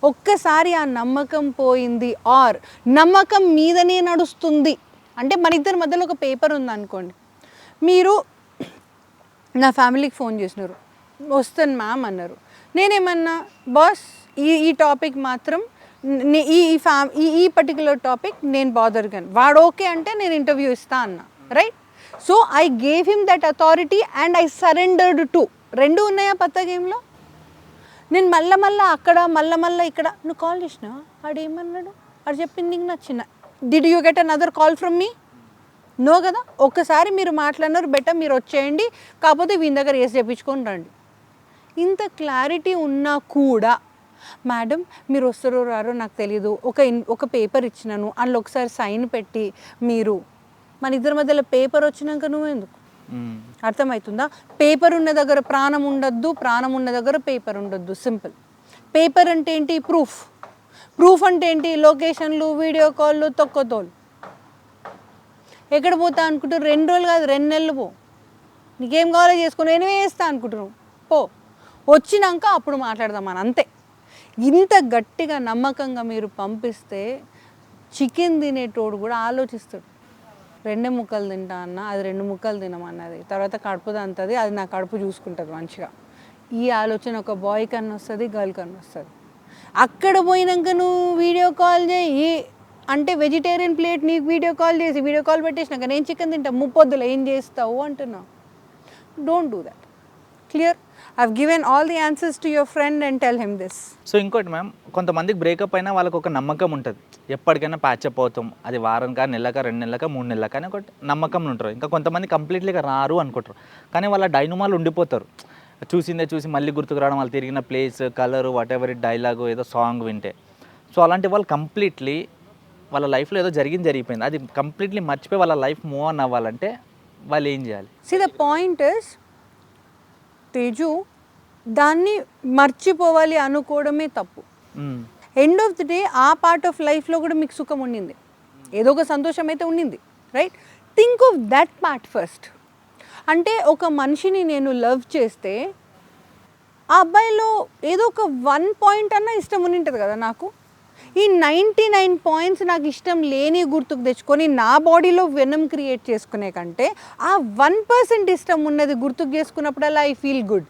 ఒక్కసారి ఆ నమ్మకం పోయింది ఆర్ నమ్మకం మీదనే నడుస్తుంది అంటే, మన ఇద్దరి మధ్యలో ఒక పేపర్ ఉంది అనుకోండి, మీరు నా ఫ్యామిలీకి ఫోన్ చేసినారు, వస్తాను మ్యామ్ అన్నారు, నేనేమన్నా బాస్ ఈ టాపిక్ మాత్రం ఈ పర్టికులర్ టాపిక్ నేను బాదర్ గాను, వాడు ఓకే అంటే నేను ఇంటర్వ్యూ ఇస్తా అన్నా, right. So I gave him that authority and I surrendered to. 2 ఉన్నాయా పత్తా గేమ్లో. నేను మళ్ళా అక్కడ మళ్ళా ఇక్కడ నువ్వు కాల్ చేసినా ఆడేమన్నాడు, ఆడు చెప్పింది నీకు నచ్చిన. Did you get another call from me? No కదా. ఒక్కసారి మీరు మాట్లాడినారు, బెటర్ మీరు వచ్చేయండి, కాకపోతే వీని దగ్గర వేసి చెప్పించుకొని రండి. ఇంత క్లారిటీ ఉన్నా కూడా మేడం మీరు వస్తారో రారో నాకు తెలీదు, ఒక పేపర్ ఇచ్చినాను అందులో ఒకసారి సైన్ పెట్టి మీరు, మన ఇద్దరి మధ్యలో పేపర్ వచ్చినాక నువ్వెందుకు? అర్థమవుతుందా? పేపర్ ఉన్న దగ్గర ప్రాణం ఉండద్దు, ప్రాణం ఉన్న దగ్గర పేపర్ ఉండొద్దు. సింపుల్. పేపర్ అంటే ఏంటి? ప్రూఫ్. ప్రూఫ్ అంటే ఏంటి? లొకేషన్లు, వీడియో కాల్లు, తొక్కతోలు. ఎక్కడ పోతా అనుకుంటారు? 2 రోజులు కాదు 2 నెలలు పో, నీకేం కావాలో చేసుకుని నేనే వేస్తా అనుకుంటున్నావు, పో. వచ్చినాక అప్పుడు మాట్లాడదామని, అంతే. ఇంత గట్టిగా నమ్మకంగా మీరు పంపిస్తే చికెన్ తినేటోడు కూడా ఆలోచిస్తాడు. 2 ముక్కలు తింటా అన్న, అది 2 ముక్కలు తినమన్నది, తర్వాత కడుపు దంతది, అది నా కడుపు చూసుకుంటుంది మంచిగా. ఈ ఆలోచన ఒక బాయ్ కన్నా వస్తుంది, గర్ల్ కన్నా వస్తుంది. అక్కడ పోయినాక నువ్వు వీడియో కాల్ చేయి అంటే వెజిటేరియన్ ప్లేట్ నీకు వీడియో కాల్ చేసి వీడియో కాల్ పెట్టేసినాక నేను చికెన్ తింటా, ముప్పొద్దులు ఏం చేస్తావు అంటున్నావు. Don't do that. Clear? I've given all the answers to your friend and tell him this. So ఇంకోటి మ్యామ్, కొంతమందికి బ్రేకప్ అయినా వాళ్ళకి ఒక నమ్మకం ఉంటుంది, ఎప్పటికైనా ప్యాచప్ అవుతాం, అది వారానికా, నెలక, 2 నెలలక, 3 నెలలక అని ఒకటి నమ్మకం ఉంటారు. ఇంకా కొంతమంది కంప్లీట్లీగా రారు అనుకుంటారు, కానీ వాళ్ళ డైనమాలు ఉండిపోతారు. చూసి మళ్ళీ గుర్తుకు రావడం, వాళ్ళు తిరిగిన place, colour, what ever dialogue, ఏదో సాంగ్ వింటే. సో అలాంటి వాళ్ళు కంప్లీట్లీ వాళ్ళ లైఫ్లో ఏదో జరిగిపోయింది, అది కంప్లీట్లీ మర్చిపోయి వాళ్ళ లైఫ్ మూవ్ ఆన్ అవ్వాలంటే వాళ్ళు ఏం చేయాలి? See, the point is, Teju, దాన్ని మర్చిపోవాలి అనుకోవడమే తప్పు. ఎండ్ ఆఫ్ ది డే ఆ పార్ట్ ఆఫ్ లైఫ్లో కూడా మీకు సుఖం ఉండింది, ఏదో ఒక సంతోషం అయితే ఉండింది, right? Think of that part first. అంటే ఒక మనిషిని నేను లవ్ చేస్తే ఆ అబ్బాయిలో ఏదో ఒక 1 పాయింట్ అన్నా ఇష్టం ఉండింటుంది కదా నాకు. ఈ 99 పాయింట్స్ నాకు ఇష్టం లేని గుర్తుకు తెచ్చుకొని నా బాడీలో వెనం క్రియేట్ చేసుకునే కంటే ఆ 1% ఇష్టం ఉన్నది గుర్తుకు చేసుకున్నప్పుడల్లా ఐ ఫీల్ గుడ్.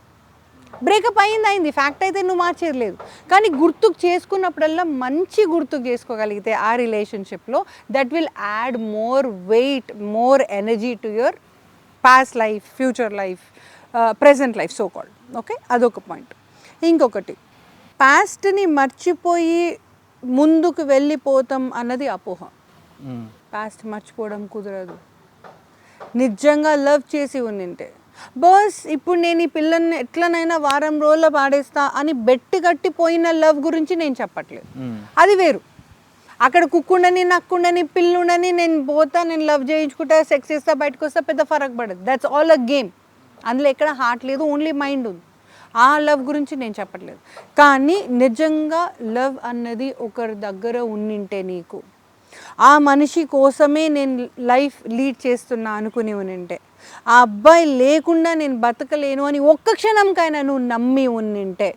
బ్రేకప్ అయింది, ఫ్యాక్ట్ అయితే నువ్వు మార్చేది లేదు, కానీ గుర్తుకు చేసుకున్నప్పుడల్లా మంచి గుర్తుకు చేసుకోగలిగితే ఆ రిలేషన్షిప్లో, that will add more weight, more energy to your past life, future life, present life, so called. Okay, అదొక పాయింట్. ఇంకొకటి, పాస్ట్ని మర్చిపోయి ముందుకు వెళ్ళిపోతాం అన్నది అపోహ. పాస్ట్ మర్చిపోవడం కుదరదు. నిజంగా లవ్ చేసి ఉండింటే, బాస్ ఇప్పుడు నేను ఈ పిల్లల్ని ఎట్లనైనా వారం రోజుల్లో పాడేస్తా అని బెట్టి కట్టిపోయిన లవ్ గురించి నేను చెప్పట్లేదు, అది వేరు. అక్కడ కుక్కుండని, నక్కుండని, పిల్లుండని, నేను పోతా, నేను లవ్ చేయించుకుంటా, సెక్స్ చేస్తా, బయటకు వస్తా, పెద్ద ఫరక్ పడదు. That's all a game. అందులో ఎక్కడ హార్ట్ లేదు, ఓన్లీ మైండ్ ఉంది. ఆ లవ్ గురించి నేను చెప్పట్లేదు. కానీ నిజంగా లవ్ అన్నది ఒకరి దగ్గర ఉండింటే, నీకు ఆ మనిషి కోసమే నేను లైఫ్ లీడ్ చేస్తున్నా అనుకుని ఉండింటే, ఆ అబ్బాయి లేకుండా నేను బతకలేను అని ఒక్క క్షణంకైనా నువ్వు నమ్మి ఉండింటే,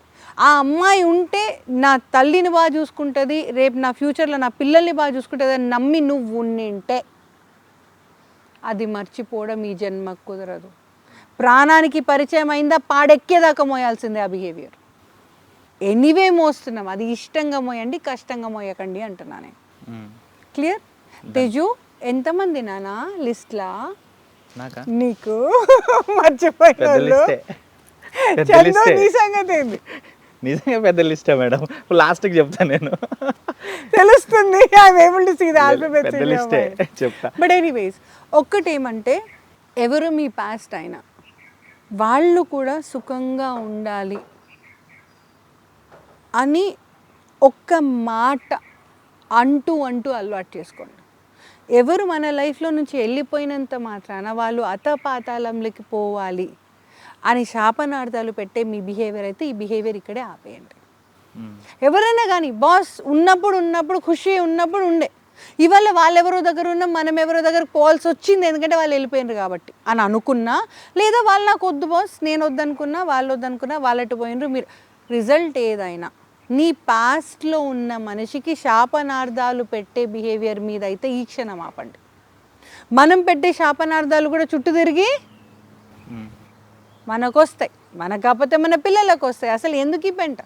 ఆ అమ్మాయి ఉంటే నా తల్లిని బాగా చూసుకుంటుంది, రేపు నా ఫ్యూచర్లో నా పిల్లల్ని బాగా చూసుకుంటుంది అని నమ్మి నువ్వు ఉండింటే, అది మర్చిపోవడం ఈ జన్మకు కుదరదు. ప్రాణానికి పరిచయం అయిందా, పాడెక్కేదాకా మోయాల్సిందే ఆ బిహేవియర్. ఎనీవే మోస్తున్నాం, అది ఇష్టంగా మోయండి, కష్టంగా మోయకండి అంటున్నా నేను. క్లియర్? తేజు, ఎంతమంది నానా లిస్ట్లా నీకు మర్చిపోయిన సంగతి ఏంది? నిజంగా పెద్ద లిస్టే మేడం, లాస్ట్కి చెప్తాను నేను, తెలుస్తుంది. బట్ ఎనీవేస్, ఒక్కటేమంటే, ఎవరు మీ పాస్ట్ అయినా వాళ్ళు కూడా సుఖంగా ఉండాలి అని ఒక్క మాట అంటూ అలవాటు చేసుకోండి. ఎవరు మన లైఫ్లో నుంచి వెళ్ళిపోయినంత మాత్రాన వాళ్ళు అతపాతాళంలోకి పోవాలి అని శాపనార్థాలు పెట్టే మీ బిహేవియర్ అయితే, ఈ బిహేవియర్ ఇక్కడే ఆపేయండి. ఎవరైనా కానీ బాస్ ఉన్నప్పుడు ఖుషి ఉన్నప్పుడు ఉండే, ఇవాళ వాళ్ళెవరో దగ్గర ఉన్నాం, మనం ఎవరో దగ్గర పోవాల్సి వచ్చింది, ఎందుకంటే వాళ్ళు వెళ్ళిపోయినారు కాబట్టి అని అనుకున్నా, లేదా వాళ్ళు నాకు వద్దు బాస్, నేను వద్దనుకున్నా, వాళ్ళు వద్దనుకున్నా, వాళ్ళట్టు పోయినరు, మీరు రిజల్ట్ ఏదైనా నీ పాస్ట్లో ఉన్న మనిషికి శాపనార్థాలు పెట్టే బిహేవియర్ మీద అయితే ఈ క్షణం ఆపండి. మనం పెట్టే శాపనార్థాలు కూడా చుట్టూ తిరిగి మనకు వస్తాయి, మనకు కాకపోతే మన పిల్లలకు వస్తాయి. అసలు ఎందుకు ఈ పెంట?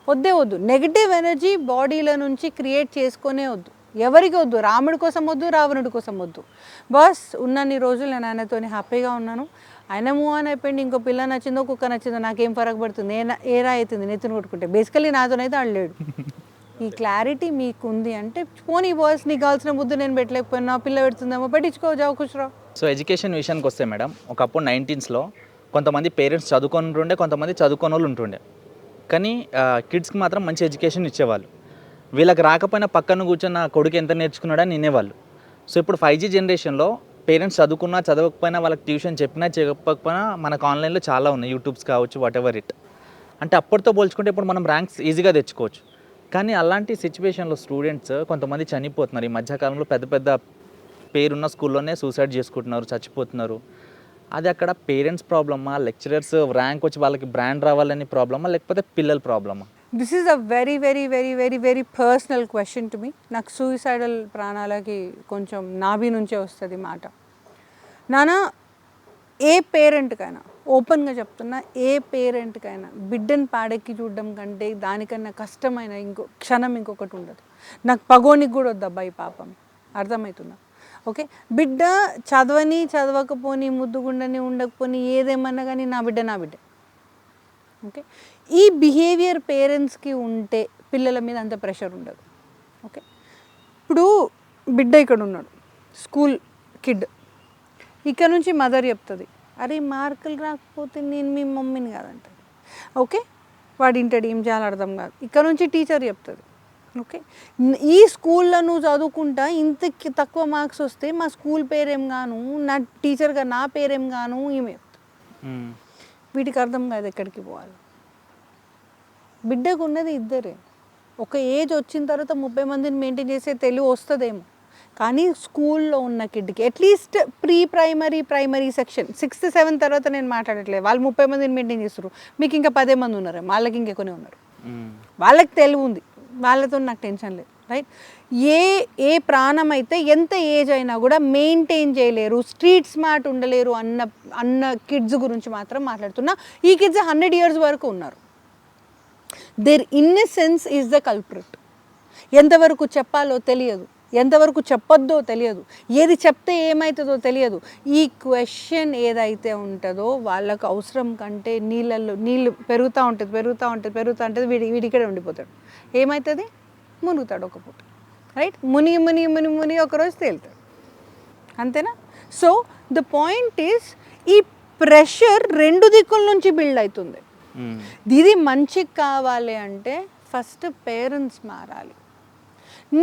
వద్దు. నెగిటివ్ ఎనర్జీ బాడీల నుంచి క్రియేట్ చేసుకునే వద్దు. ఎవరికి వద్దు, రాముడి కోసం వద్దు, రావణుడి కోసం వద్దు. బస్ ఉన్నన్ని రోజులు నేను ఆయనతో హ్యాపీగా ఉన్నాను. ఆయన మూవ్ ఆన్ అయిపోయింది. ఇంకో పిల్ల నచ్చిందో కుక్క నచ్చిందో నాకేం ఫరక్ పడుతుంది, ఏరా అవుతుంది నెత్తిని కొట్టుకుంటే. బేసికలీ నాతోనైతే ఆడు లేడు. ఈ క్లారిటీ మీకు ఉంది అంటే పోనీ బాస్, నీకు కావాల్సిన బుద్ధి నేను పెట్టలేకపోయినా, పిల్ల పెడుతుందేమో, పెట్టించుకో, జావు ఖుష్రా. సో ఎడ్యుకేషన్ విషయానికి వస్తే మేడం, ఒకప్పుడు 1900s కొంతమంది పేరెంట్స్ చదువుకొని ఉంటుండే, కొంతమంది చదువుకొని వాళ్ళు ఉంటుండే. కానీ కిడ్స్కి మాత్రం మంచి ఎడ్యుకేషన్ ఇచ్చేవాళ్ళు. వీళ్ళకి రాకపోయినా పక్కన కూర్చొని కొడుకు ఎంత నేర్చుకున్నాడని వినేవాళ్ళు. సో ఇప్పుడు 5G జనరేషన్లో పేరెంట్స్ చదువుకున్నా చదవకపోయినా వాళ్ళకి ట్యూషన్ చెప్పినా చెప్పకపోయినా మనకు ఆన్లైన్లో చాలా ఉన్నాయి, యూట్యూబ్స్ కావచ్చు, వాట్ ఎవర్ ఇట్. అంటే అప్పటితో పోల్చుకుంటే ఇప్పుడు మనం ర్యాంక్స్ ఈజీగా తెచ్చుకోవచ్చు. కానీ అలాంటి సిచ్యువేషన్లో స్టూడెంట్స్ కొంతమంది చనిపోతున్నారు. ఈ మధ్యకాలంలో పెద్ద పెద్ద పేరున్న స్కూల్లోనే సూసైడ్ చేసుకుంటున్నారు, చచ్చిపోతున్నారు. అది అక్కడ పేరెంట్స్ ప్రాబ్లమా, లెక్చరర్స్ ర్యాంక్ వచ్చి వాళ్ళకి బ్రాండ్ రావాలని ప్రాబ్లమా, లేకపోతే పిల్లల ప్రాబ్లమా? This is a very very very very very personal question to me. నాకు సూసైడల్ ప్రాణాలకి కొంచెం నాభి నుంచే వస్తుంది మాట. నాన్న, ఏ పేరెంట్కైనా ఓపెన్గా చెప్తున్నా, ఏ పేరెంట్కైనా బిడ్డను పాడెక్కి చూడడం కంటే దానికన్నా కష్టమైన క్షణం ఇంకొకటి ఉండదు. నాకు పగోనికి కూడా వద్దు అబ్బాయి పాపం, అర్థమవుతుందా? ఓకే, బిడ్డ చదవని చదవకపోని, ముద్దుగుండని ఉండకపోని, ఏదేమన్నా కానీ నా బిడ్డ నా బిడ్డ. ఓకే, ఈ బిహేవియర్ పేరెంట్స్కి ఉంటే పిల్లల మీద అంత ప్రెషర్ ఉండదు. ఓకే, ఇప్పుడు బిడ్డ ఇక్కడ ఉన్నాడు, స్కూల్ కిడ్, ఇక్కడ నుంచి మదర్ చెప్తుంది, అరే మార్కులు రాకపోతే నేను మీ మమ్మీని కాదంట. ఓకే, వాడు ఇంటాడు, ఏం చేయాలో అర్థం కాదు. ఇక్కడ నుంచి టీచర్ చెప్తుంది, ఓకే ఈ స్కూల్లో నువ్వు చదువుకుంటా ఇంత తక్కువ మార్క్స్ వస్తే మా స్కూల్ పేరేం గాను, నా టీచర్గా నా పేరేం గాను, ఈమె వీటికి అర్థం కాదు ఎక్కడికి పోవాలి. బిడ్డకు ఉన్నది ఇద్దరే. ఒక ఏజ్ వచ్చిన తర్వాత 30 మందిని మెయింటైన్ చేసే తెలివి వస్తుందేమో, కానీ స్కూల్లో ఉన్న కిడ్కి at least primary section 6th 7th తర్వాత నేను మాట్లాడట్లేదు, వాళ్ళు 30 మందిని మెయింటైన్ చేస్తారు. మీకు ఇంకా 10 మంది ఉన్నారు, వాళ్ళకి ఇంకెక్కువనే ఉన్నారు. వాళ్ళకి తెలివి ఉంది, వాళ్ళతో నాకు టెన్షన్ లేదు, రైట్? ఏ ప్రాణం అయితే ఎంత ఏజ్ అయినా కూడా మెయింటైన్ చేయలేరు, స్ట్రీట్ స్మార్ట్ ఉండలేరు అన్న కిడ్స్ గురించి మాత్రం మాట్లాడుతున్నా. ఈ కిడ్స్ 100 years వరకు ఉన్నారు. Their innocence is the culprit. ఎంతవరకు చెప్పాలో తెలియదు, ఎంతవరకు చెప్పొద్దో తెలియదు, ఏది చెప్తే ఏమవుతుందో తెలియదు. ఈ క్వశ్చన్ ఏదైతే ఉంటుందో వాళ్ళకు అవసరం కంటే నీళ్ళు పెరుగుతూ ఉంటుంది, వీడిక్కడే ఉండిపోతాడు. ఏమవుతుంది? మునుగుతాడు ఒక పూట, రైట్? ముని ఒకరోజు తేలుతాడు, అంతేనా? సో ద పాయింట్ ఈస్, ఈ ప్రెషర్ 2 దిక్కుల నుంచి బిల్డ్ అవుతుంది. ఇది మంచిగా కావాలి అంటే ఫస్ట్ పేరెంట్స్ మారాలి.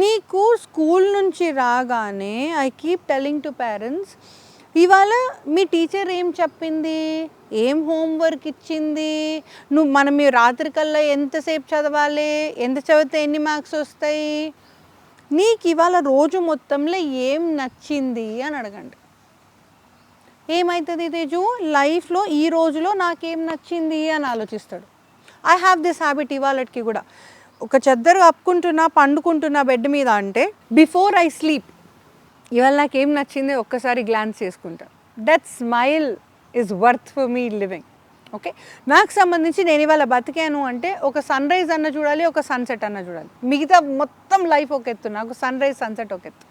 నీకు స్కూల్ నుంచి రాగానే I keep telling to parents, ఇవాళ మీ టీచర్ ఏం చెప్పింది, ఏం హోంవర్క్ ఇచ్చింది, మనం రాత్రికల్లా ఎంతసేపు చదవాలి, ఎంత చదివితే ఎన్ని మార్క్స్ వస్తాయి, నీకు ఇవాళ రోజు మొత్తంలో ఏం నచ్చింది అని అడగండి. ఏమవుతుంది తేజు, లైఫ్లో ఈ రోజులో నాకేం నచ్చింది అని ఆలోచిస్తాడు. ఐ హ్యావ్ దిస్ హ్యాబిట్ ఇవాళకి కూడా. ఒక చెద్దరు కప్పుకుంటున్నా, పండుకుంటున్నా బెడ్ మీద అంటే బిఫోర్ ఐ స్లీప్ ఇవాళ నాకేం నచ్చింది ఒక్కసారి గ్లాన్స్ చేసుకుంటా. That smile is worth for me living. Okay, నాకు సంబంధించి నేను ఇవాళ బతికాను అంటే ఒక సన్ రైజ్ అన్న చూడాలి, ఒక సన్సెట్ అన్న చూడాలి. మిగతా మొత్తం లైఫ్ ఒక ఎత్తు, నాకు సన్ రైజ్ సన్సెట్ ఒక ఎత్తు.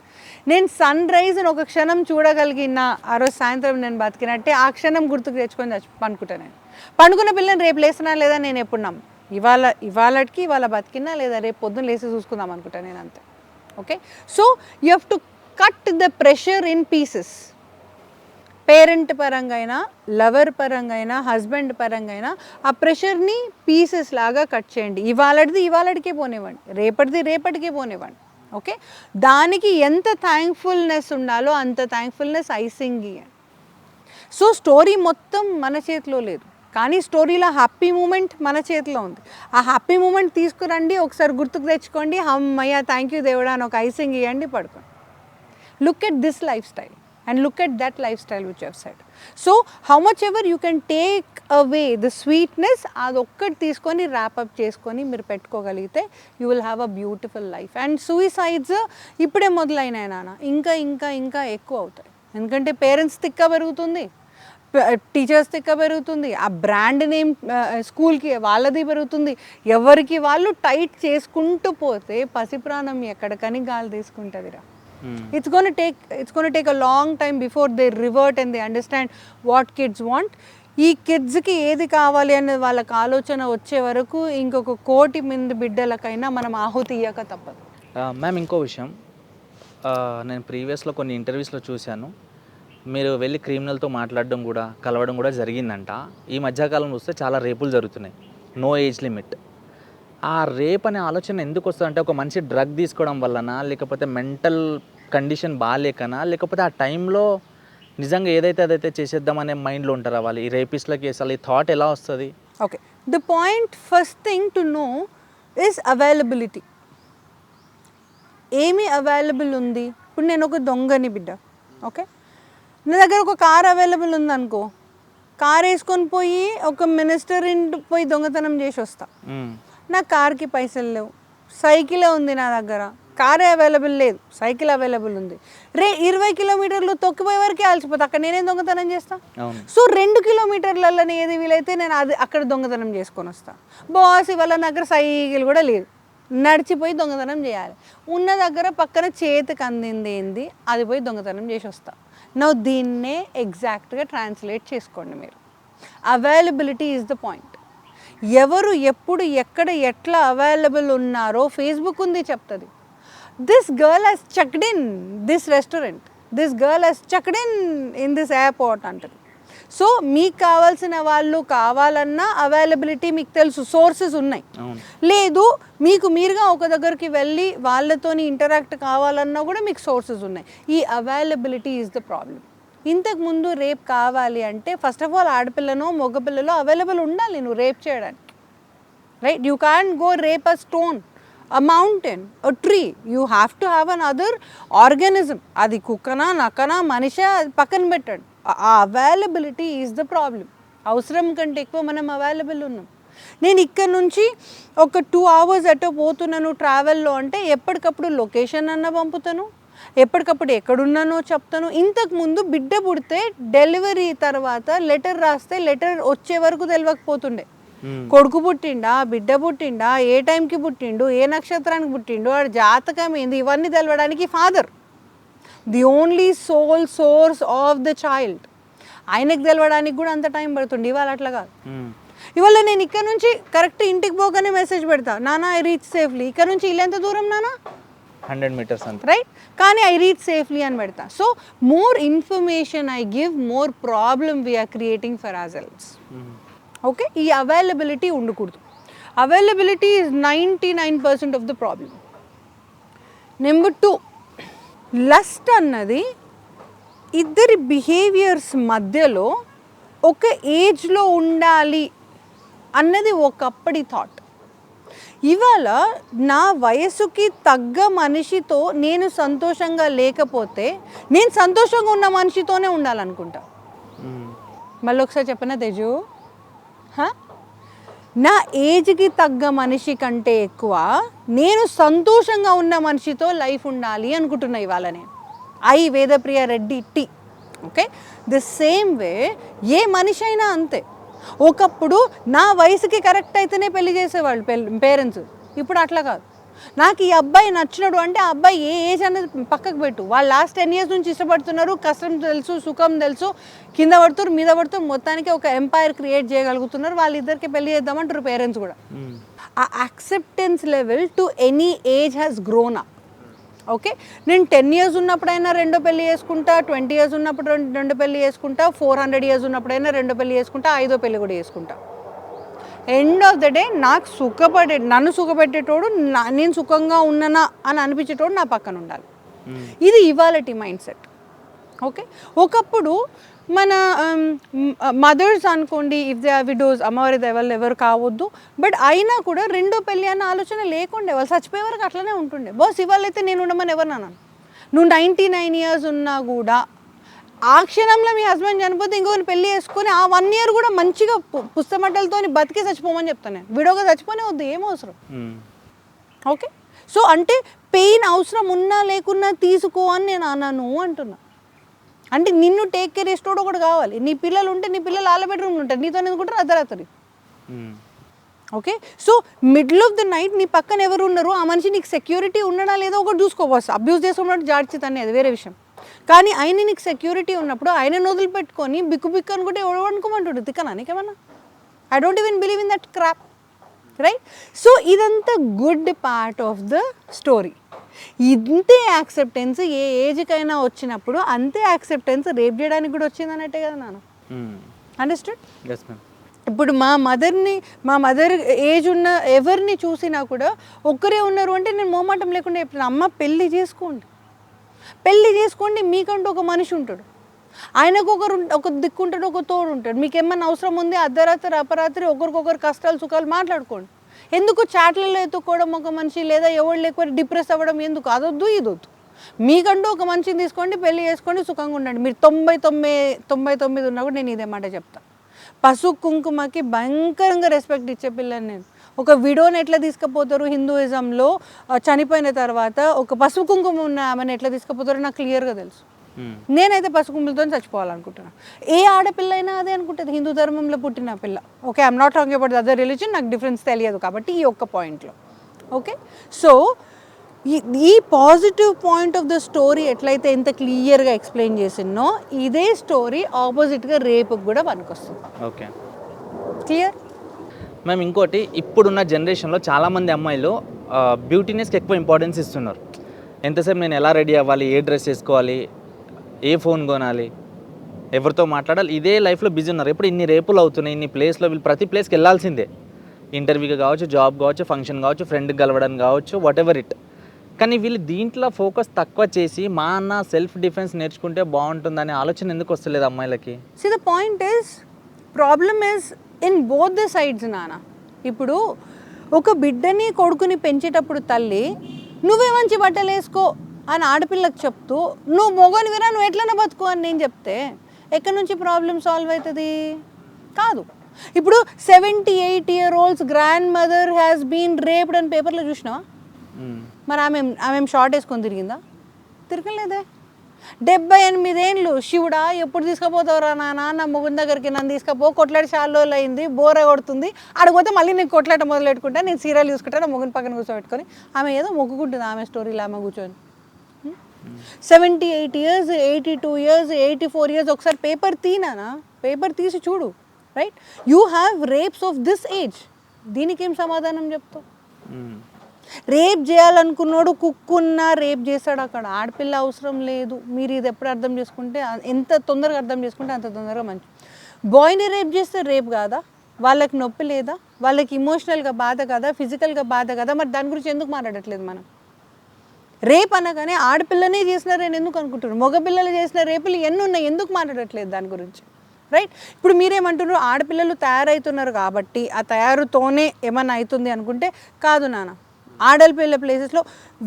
నేను సన్ రైజ్ని ఒక క్షణం చూడగలిగిన ఆ రోజు సాయంత్రం నేను బతికినట్టే ఆ క్షణం గుర్తుకు తెచ్చుకొని పండుకుంటా. నేను పండుకున్న పిల్లని రేపు లేసినా లేదా నేను ఎప్పుడు నమ్ము, ఇవాళకి ఇవాళ బతికినా లేదా రేపు పొద్దున్న లేసి చూసుకుందాం అనుకుంటా నేను, అంతే. Okay, so you have to cut the pressure in pieces. Parent పరంగా అయినా, లవర్ పరంగా అయినా, హస్బెండ్ పరంగా అయినా ఆ ప్రెషర్ని పీసెస్ లాగా కట్ చేయండి. ఇవాళకే పోనివ్వండి, రేపటికే పోనివ్వండి. ఓకే, దానికి ఎంత థ్యాంక్ఫుల్నెస్ ఉండాలో అంత థ్యాంక్ఫుల్నెస్ ఐసింగ్ ఇవ్వండి. సో స్టోరీ మొత్తం మన చేతిలో లేదు, కానీ స్టోరీలో హ్యాపీ మూమెంట్ మన చేతిలో ఉంది. ఆ హ్యాపీ మూమెంట్ తీసుకురండి, ఒకసారి గుర్తుకు తెచ్చుకోండి, అమ్మయ్య థ్యాంక్ యూ దేవుడా అని ఒక ఐసింగ్ ఇవ్వండి, పడుకోండి. Look at this life style and look at that lifestyle which I have said. So how much ever you can take away the sweetness, adokkati teeskoni wrap up cheskoni meer pettukogaligite, you will have a beautiful life. And suicides ippude modulainayi nana, ఇంకా ఎక్కువ అవుతాయి. ఎందుకంటే పేరెంట్స్ తిక్క పెరుగుతుంది, టీచర్స్ తిక్క పెరుగుతుంది, ఆ బ్రాండ్ నేమ్ స్కూల్కి వాళ్ళది పెరుగుతుంది, ఎవరికి వాళ్ళు టైట్ చేసుకుంటూ పోతే పసిప్రాణం ఎక్కడికని గాలి తీసుకుంటుందిరా. It's going to take a long time before they revert and they understand what kids want. ఈ కిడ్స్కి ఏది కావాలి అనేది వాళ్ళకి ఆలోచన వచ్చే వరకు ఇంకొక 1 కోటి మంది బిడ్డలకైనా మనం ఆహుతి ఇయ్యక తప్పదు. మ్యామ్ ఇంకో విషయం, నేను ప్రీవియస్లో కొన్ని ఇంటర్వ్యూస్లో చూశాను, మీరు వెళ్ళి క్రిమినల్తో మాట్లాడడం కూడా కలవడం కూడా జరిగిందంట. ఈ మధ్యకాలంలో వస్తే చాలా రేపులు జరుగుతున్నాయి, నో ఏజ్ లిమిట్. ఆ రేప్ అనే ఆలోచన ఎందుకు వస్తుంది అంటే ఒక మనిషి డ్రగ్ తీసుకోవడం వలన, లేకపోతే మెంటల్ కండిషన్ బాగాలేకనా, లేకపోతే ఆ టైంలో నిజంగా ఏదైతే అదైతే చేసేద్దామనే మైండ్లో ఉంటారా వాళ్ళు ఈ రేపిస్ట్లకి? అసలు ఈ థాట్ ఎలా వస్తుంది? Okay, the point first thing to know is availability. ఏమి అవైలబుల్ ఉంది? ఇప్పుడు నేను ఒక దొంగని బిడ్డ, ఓకే, నా దగ్గర ఒక కార్ అవైలబుల్ ఉందనుకో, కార్ వేసుకొని పోయి ఒక మినిస్టర్ ఇంటి పోయి దొంగతనం చేసి వస్తా. నా కార్కి పైసలు లేవు, సైకిలే ఉంది నా దగ్గర, కారే అవైలబుల్ లేదు, సైకిల్ అవైలబుల్ ఉంది, 20 కిలోమీటర్లు తొక్కిపోయే వరకే ఆల్చిపోతా, అక్కడ నేనేం దొంగతనం చేస్తా? సో 2 కిలోమీటర్లలో ఏది వీలైతే నేను అది అక్కడ దొంగతనం చేసుకొని వస్తా. బాస్ ఇవాళ నా దగ్గర సైకిల్ కూడా లేదు, నడిచిపోయి దొంగతనం చేయాలి, ఉన్న దగ్గర పక్కన చేతికి అందింది ఏంది అది పోయి దొంగతనం చేసి వస్తా. నా దీన్నే ఎగ్జాక్ట్గా ట్రాన్స్లేట్ చేసుకోండి మీరు. Availability is the point. ఎవరు ఎప్పుడు ఎక్కడ ఎట్లా అవైలబుల్ ఉన్నారో ఫేస్బుక్ ఉంది చెప్తుంది. This girl has checked in this restaurant, this girl has checked in this airport అంటారు. సో మీకు కావాల్సిన వాళ్ళు కావాలన్నా అవైలబిలిటీ మీకు తెలుసు, సోర్సెస్ ఉన్నాయి. లేదు మీకు మీరుగా ఒక దగ్గరికి వెళ్ళి వాళ్ళతోని ఇంటరాక్ట్ కావాలన్నా కూడా మీకు సోర్సెస్ ఉన్నాయి. ఈ అవైలబిలిటీ ఈజ్ ద ప్రాబ్లం. ఇంతకుముందు రేప్ కావాలి అంటే ఫస్ట్ ఆఫ్ ఆల్ ఆడపిల్లనో మగపిల్లలో అవైలబుల్ ఉండాలి నువ్వు రేప్ చేయడానికి, right? You can go rape a stone, a mountain, a tree. You have to have another organism. అది కుక్కనా నక్కనా మనిషి పక్కన పెట్టండి. ఆ అవైలబిలిటీ ఈజ్ ద ప్రాబ్లం. అవసరం కంటే ఎక్కువ మనం అవైలబుల్ ఉన్నాం. నేను ఇక్కడ నుంచి ఒక 2 hours అటో పోతున్నాను ట్రావెల్లో అంటే ఎప్పటికప్పుడు లొకేషన్ అన్న పంపుతాను, ఎప్పటికప్పుడు ఎక్కడున్నానో చెప్తాను. ఇంతకుముందు బిడ్డ పుడితే డెలివరీ తర్వాత లెటర్ రాస్తే లెటర్ వచ్చే వరకు తెలియకపోతుండే. కొడుకు పుట్టిండా, బిడ్డ పుట్టిండా, ఏ టైంకి పుట్టిండు, ఏ నక్షత్రానికి పుట్టిండు, వాడు జాతకం ఏంది, ఇవన్నీ తెలవడానికి father the only soul source of the child. ఆయనకు తెలవడానికి కూడా అంత టైం పడుతుంది. ఇవాళ అట్లా కాదు. ఇవాళ నేను ఇక్కడ నుంచి కరెక్ట్ ఇంటికి పోగానే మెసేజ్ పెడతా, నానా ఐ రీచ్ సేఫ్లీ. ఇక్కడ నుంచి ఇల్లు ఎంత దూరం నానా? 100 meters అంత, రైట్? కానీ ఐ రీచ్ సేఫ్లీ అని పెడతా. So more information I give, more problem we're creating for ourselves. Okay, ఈ అవైలబిలిటీ ఉండకూడదు. Availability is 99% of the problem. Number 2, lust అన్నది ఇద్దరి బిహేవియర్స్ మధ్యలో ఒక ఏజ్లో ఉండాలి అన్నది ఒకప్పటి థాట్. ఇవాళ నా వయసుకి తగ్గ మనిషితో నేను సంతోషంగా లేకపోతే నేను సంతోషంగా ఉన్న మనిషితోనే ఉండాలనుకుంటా. మళ్ళీ ఒకసారి చెప్పనా తేజు, నా ఏజ్కి తగ్గ మనిషి కంటే ఎక్కువ నేను సంతోషంగా ఉన్న మనిషితో లైఫ్ ఉండాలి అనుకుంటున్నా ఇవాళ నేను. Vedapriya Reddy T. Okay, the same way ఏ మనిషి అయినా అంతే. ఒకప్పుడు నా వయసుకి కరెక్ట్ అయితేనే పెళ్లి చేసేవాళ్ళు పేరెంట్స్, ఇప్పుడు అట్లా కాదు. నాకు ఈ అబ్బాయి నచ్చినాడు అంటే ఆ అబ్బాయి ఏ ఏజ్ అనేది పక్కకు పెట్టు, వాళ్ళు లాస్ట్ 10 years నుంచి ఇష్టపడుతున్నారు, కష్టం తెలుసు సుఖం తెలుసు, కింద పడుతున్నారు మీద పడుతున్నారు, మొత్తానికి ఒక ఎంపైర్ క్రియేట్ చేయగలుగుతున్నారు, వాళ్ళిద్దరికి పెళ్లి చేద్దామంటారు పేరెంట్స్ కూడా. ఆ acceptance level to any age has grown up. Okay, నేను 10 years ఉన్నప్పుడైనా రెండో పెళ్లి చేసుకుంటా, 20 years ఉన్నప్పుడు రెండో పెళ్లి చేసుకుంటా, 400 years ఉన్నప్పుడైనా రెండో పెళ్లి చేసుకుంటా, 5వ పెళ్లి కూడా చేసుకుంటా. ఎండ్ ఆఫ్ ద డే నాకు నన్ను సుఖపెట్టేటోడు, నేను సుఖంగా ఉన్నానా అని అనిపించేటోడు నా పక్కన ఉండాలి. ఇది ఇవాళటి మైండ్ సెట్. ఓకే, ఒకప్పుడు మన మదర్స్ అనుకోండి, ఇఫ్ దే ఆర్ విడోస్, అమ్మవారి దైవాళ్ళు ఎవరు కావద్దు, బట్ అయినా కూడా రెండో పెళ్ళి అన్న ఆలోచన లేకుండే, వాళ్ళు చచ్చిపోయే వరకు అట్లనే ఉంటుండే. బాస్ ఇవాళ అయితే నేను ఉండమని ఎవరు నాన్న, నువ్వు 99 years ఉన్నా కూడా ఆ క్షణంలో మీ హస్బెండ్ చనిపోతే ఇంకొకరిని పెళ్లి చేసుకొని ఆ 1 year కూడా మంచిగా పుస్తమట్టలతో బతికి చచ్చిపోమని చెప్తాను నేను. విడోగా చచ్చిపోనే వద్దు, ఏం అవసరం. ఓకే, సో అంటే పెయిన్ అవసరం ఉన్నా లేకున్నా తీసుకో అని నేను అన్నాను అంటున్నా. అంటే నిన్ను టేక్ కేర్ చేసేటోడు ఒకటి కావాలి. నీ పిల్లలు ఉంటే నీ పిల్లలు వాళ్ళ బెడ్రూమ్లో ఉంటారు, నీతో ఎందుకుంటారు అర్ధరాత్రి. Okay, so middle of the night నీ పక్కన ఎవరు ఉన్నారు, ఆ మనిషి నీకు సెక్యూరిటీ ఉండడా లేదో ఒకటి చూసుకోవచ్చు. అబ్యూస్ చేసుకున్నట్టు జాడ్చితని అది వేరే విషయం. కానీ ఆయన నీకు సెక్యూరిటీ ఉన్నప్పుడు ఆయన వదిలిపెట్టుకొని బిక్కు బిక్కు అనుకుంటే ఎవరు అనుకోమంటాడు, తిక్కనా నీకేమన్నా? I don't even believe in that crap, right? So ఇదంతా good part of the story. ఇంతే యాక్సెప్టెన్స్ ఏ ఏజ్కైనా వచ్చినప్పుడు అంతే యాక్సెప్టెన్స్ రేప్ చేయడానికి కూడా వచ్చింది అన్నట్టే కదా నాన్న. అండర్స్టాండ్? ఇప్పుడు మా మదర్ ఏజ్ ఉన్న ఎవరిని చూసినా కూడా ఒక్కరే ఉన్నారు అంటే నేను మోమాటం లేకుండా చెప్తాను, అమ్మ పెళ్ళి చేసుకోండి, మీకంటూ ఒక మనిషి ఉంటాడు, ఆయనకు ఒక దిక్కు ఉంటాడు, ఒక తోడు ఉంటాడు. మీకు ఏమన్నా అవసరం ఉంది అర్ధరాత్రి అపరాత్రి ఒకరికొకరు కష్టాలు సుఖాలు మాట్లాడుకోండి. ఎందుకు చాట్లలో ఎత్తుకోవడం ఒక మనిషి, లేదా ఎవరు లేకపోతే డిప్రెస్ అవ్వడం ఎందుకు? అదొద్దు ఇదొద్దు. మీకంటూ ఒక మనిషిని తీసుకోండి, పెళ్ళి చేసుకోండి, సుఖంగా ఉండండి. మీరు 99 ఉన్నా కూడా నేను ఇదే మాట చెప్తాను. పసుపు కుంకుమకి భయంకరంగా రెస్పెక్ట్ ఇచ్చే పిల్లని నేను. ఒక విడోని ఎట్లా తీసుకుపోతారు హిందూయిజంలో, చనిపోయిన తర్వాత ఒక పసుపు కుంకుమ ఉన్న ఆమెను ఎట్లా తీసుకుపోతారో నాకు క్లియర్గా తెలుసు. నేనైతే పసుపు కుంకుమలతో చచ్చిపోవాలనుకుంటున్నాను. ఏ ఆడపిల్ల అయినా అదే అనుకుంటుంది, హిందూ ధర్మంలో పుట్టిన పిల్ల. Okay, I'm not talking about the other religion, నాకు డిఫరెన్స్ తెలియదు కాబట్టి ఈ ఒక్క పాయింట్లో. ఓకే, సో ఈ positive point of the story ఎట్లయితే ఎంత క్లియర్గా ఎక్స్ప్లెయిన్ చేసినో, ఇదే స్టోరీ ఆపోజిట్గా రేపుకి కూడా పనికొస్తుంది. Okay, clear? మేము ఇంకోటి, ఇప్పుడున్న జనరేషన్లో చాలామంది అమ్మాయిలు బ్యూటీనెస్కి ఎక్కువ ఇంపార్టెన్స్ ఇస్తున్నారు. ఎంతసేపు నేను ఎలా రెడీ అవ్వాలి, ఏ డ్రెస్ వేసుకోవాలి, ఏ ఫోన్ కొనాలి, ఎవరితో మాట్లాడాలి, ఇదే లైఫ్లో బిజీ ఉన్నారు. ఇప్పుడు ఇన్ని రేపులు అవుతున్నాయి, ఇన్ని ప్లేస్లో వీళ్ళు ప్రతి ప్లేస్కి వెళ్ళాల్సిందే, ఇంటర్వ్యూకి కావచ్చు, జాబ్ కావచ్చు, ఫంక్షన్ కావచ్చు, ఫ్రెండ్కి కలవడానికి కావచ్చు, వాట్ ఎవర్ ఇట్. కానీ వీళ్ళు దీంట్లో ఫోకస్ తక్కువ చేసి మా అన్న సెల్ఫ్ డిఫెన్స్ నేర్చుకుంటే బాగుంటుందనే ఆలోచన ఎందుకు వస్తలేదు అమ్మాయిలకి? See, the point is, problem is in both the sides నాన్న. ఇప్పుడు ఒక బిడ్డని కొడుకుని పెంచేటప్పుడు తల్లి నువ్వే మంచి బట్టలు వేసుకో అని ఆడపిల్లకు చెప్తూ నువ్వు మొగనివిరా నువ్వు ఎట్లనే బతుకో అని నేను చెప్తే ఎక్కడి నుంచి ప్రాబ్లం సాల్వ్ అవుతుంది? కాదు. ఇప్పుడు 78-year-old grandmother has been raped అని పేపర్లో చూసినావా? మరి ఆమె షార్ట్ వేసుకొని తిరగలేదే. 78 ఏళ్ళు శివుడా ఎప్పుడు తీసుకుపోతావురా నాన్న మొగుని దగ్గరికి, నన్ను తీసుకుపో, కొట్లాడి చాలా రోజులు అయింది, బోర కొడుతుంది, అడిగిపోతే మళ్ళీ నేను కొట్లాట మొదలెట్టుకుంటా, నేను సీరియల్ చూసుకుంటా, మొగుని పక్కన కూర్చోబెట్టుకొని ఆమె ఏదో మొక్కుకుంటుంది ఆమె స్టోరీలో ఆమె కూర్చొని. 78 years, 82 years, 84 years, ఒకసారి పేపర్ తీసి చూడు, right? You have rapes of this age. దీనికి ఏం సమాధానం చెప్తావు? రేప్ చేయాలనుకున్నాడు కుక్కున్నా రేప్ చేస్తాడు అక్కడ. ఆడపిల్ల అవసరం లేదు. మీరు ఇది ఎప్పుడు అర్థం చేసుకుంటే, ఎంత తొందరగా అర్థం చేసుకుంటే అంత తొందరగా మంచి. బాయ్ని రేప్ చేస్తే రేప్ కాదా? వాళ్ళకి నొప్పి లేదా? వాళ్ళకి ఇమోషనల్గా బాధ కదా, ఫిజికల్గా బాధ కదా? మరి దాని గురించి ఎందుకు మాట్లాడట్లేదు మనం? రేప్ అనగానే ఆడపిల్లనే చేసినారని ఎందుకు అనుకుంటున్నారు? మగపిల్లలు చేసిన రేపులు ఎన్ని ఉన్నాయి, ఎందుకు మాట్లాడట్లేదు దాని గురించి, రైట్? ఇప్పుడు మీరేమంటున్నారు, ఆడపిల్లలు తయారవుతున్నారు కాబట్టి ఆ తయారుతోనే ఏమన్నా అవుతుంది అనుకుంటే కాదు నాన్న. ఆడపిల్ల ప్లేసెస్లో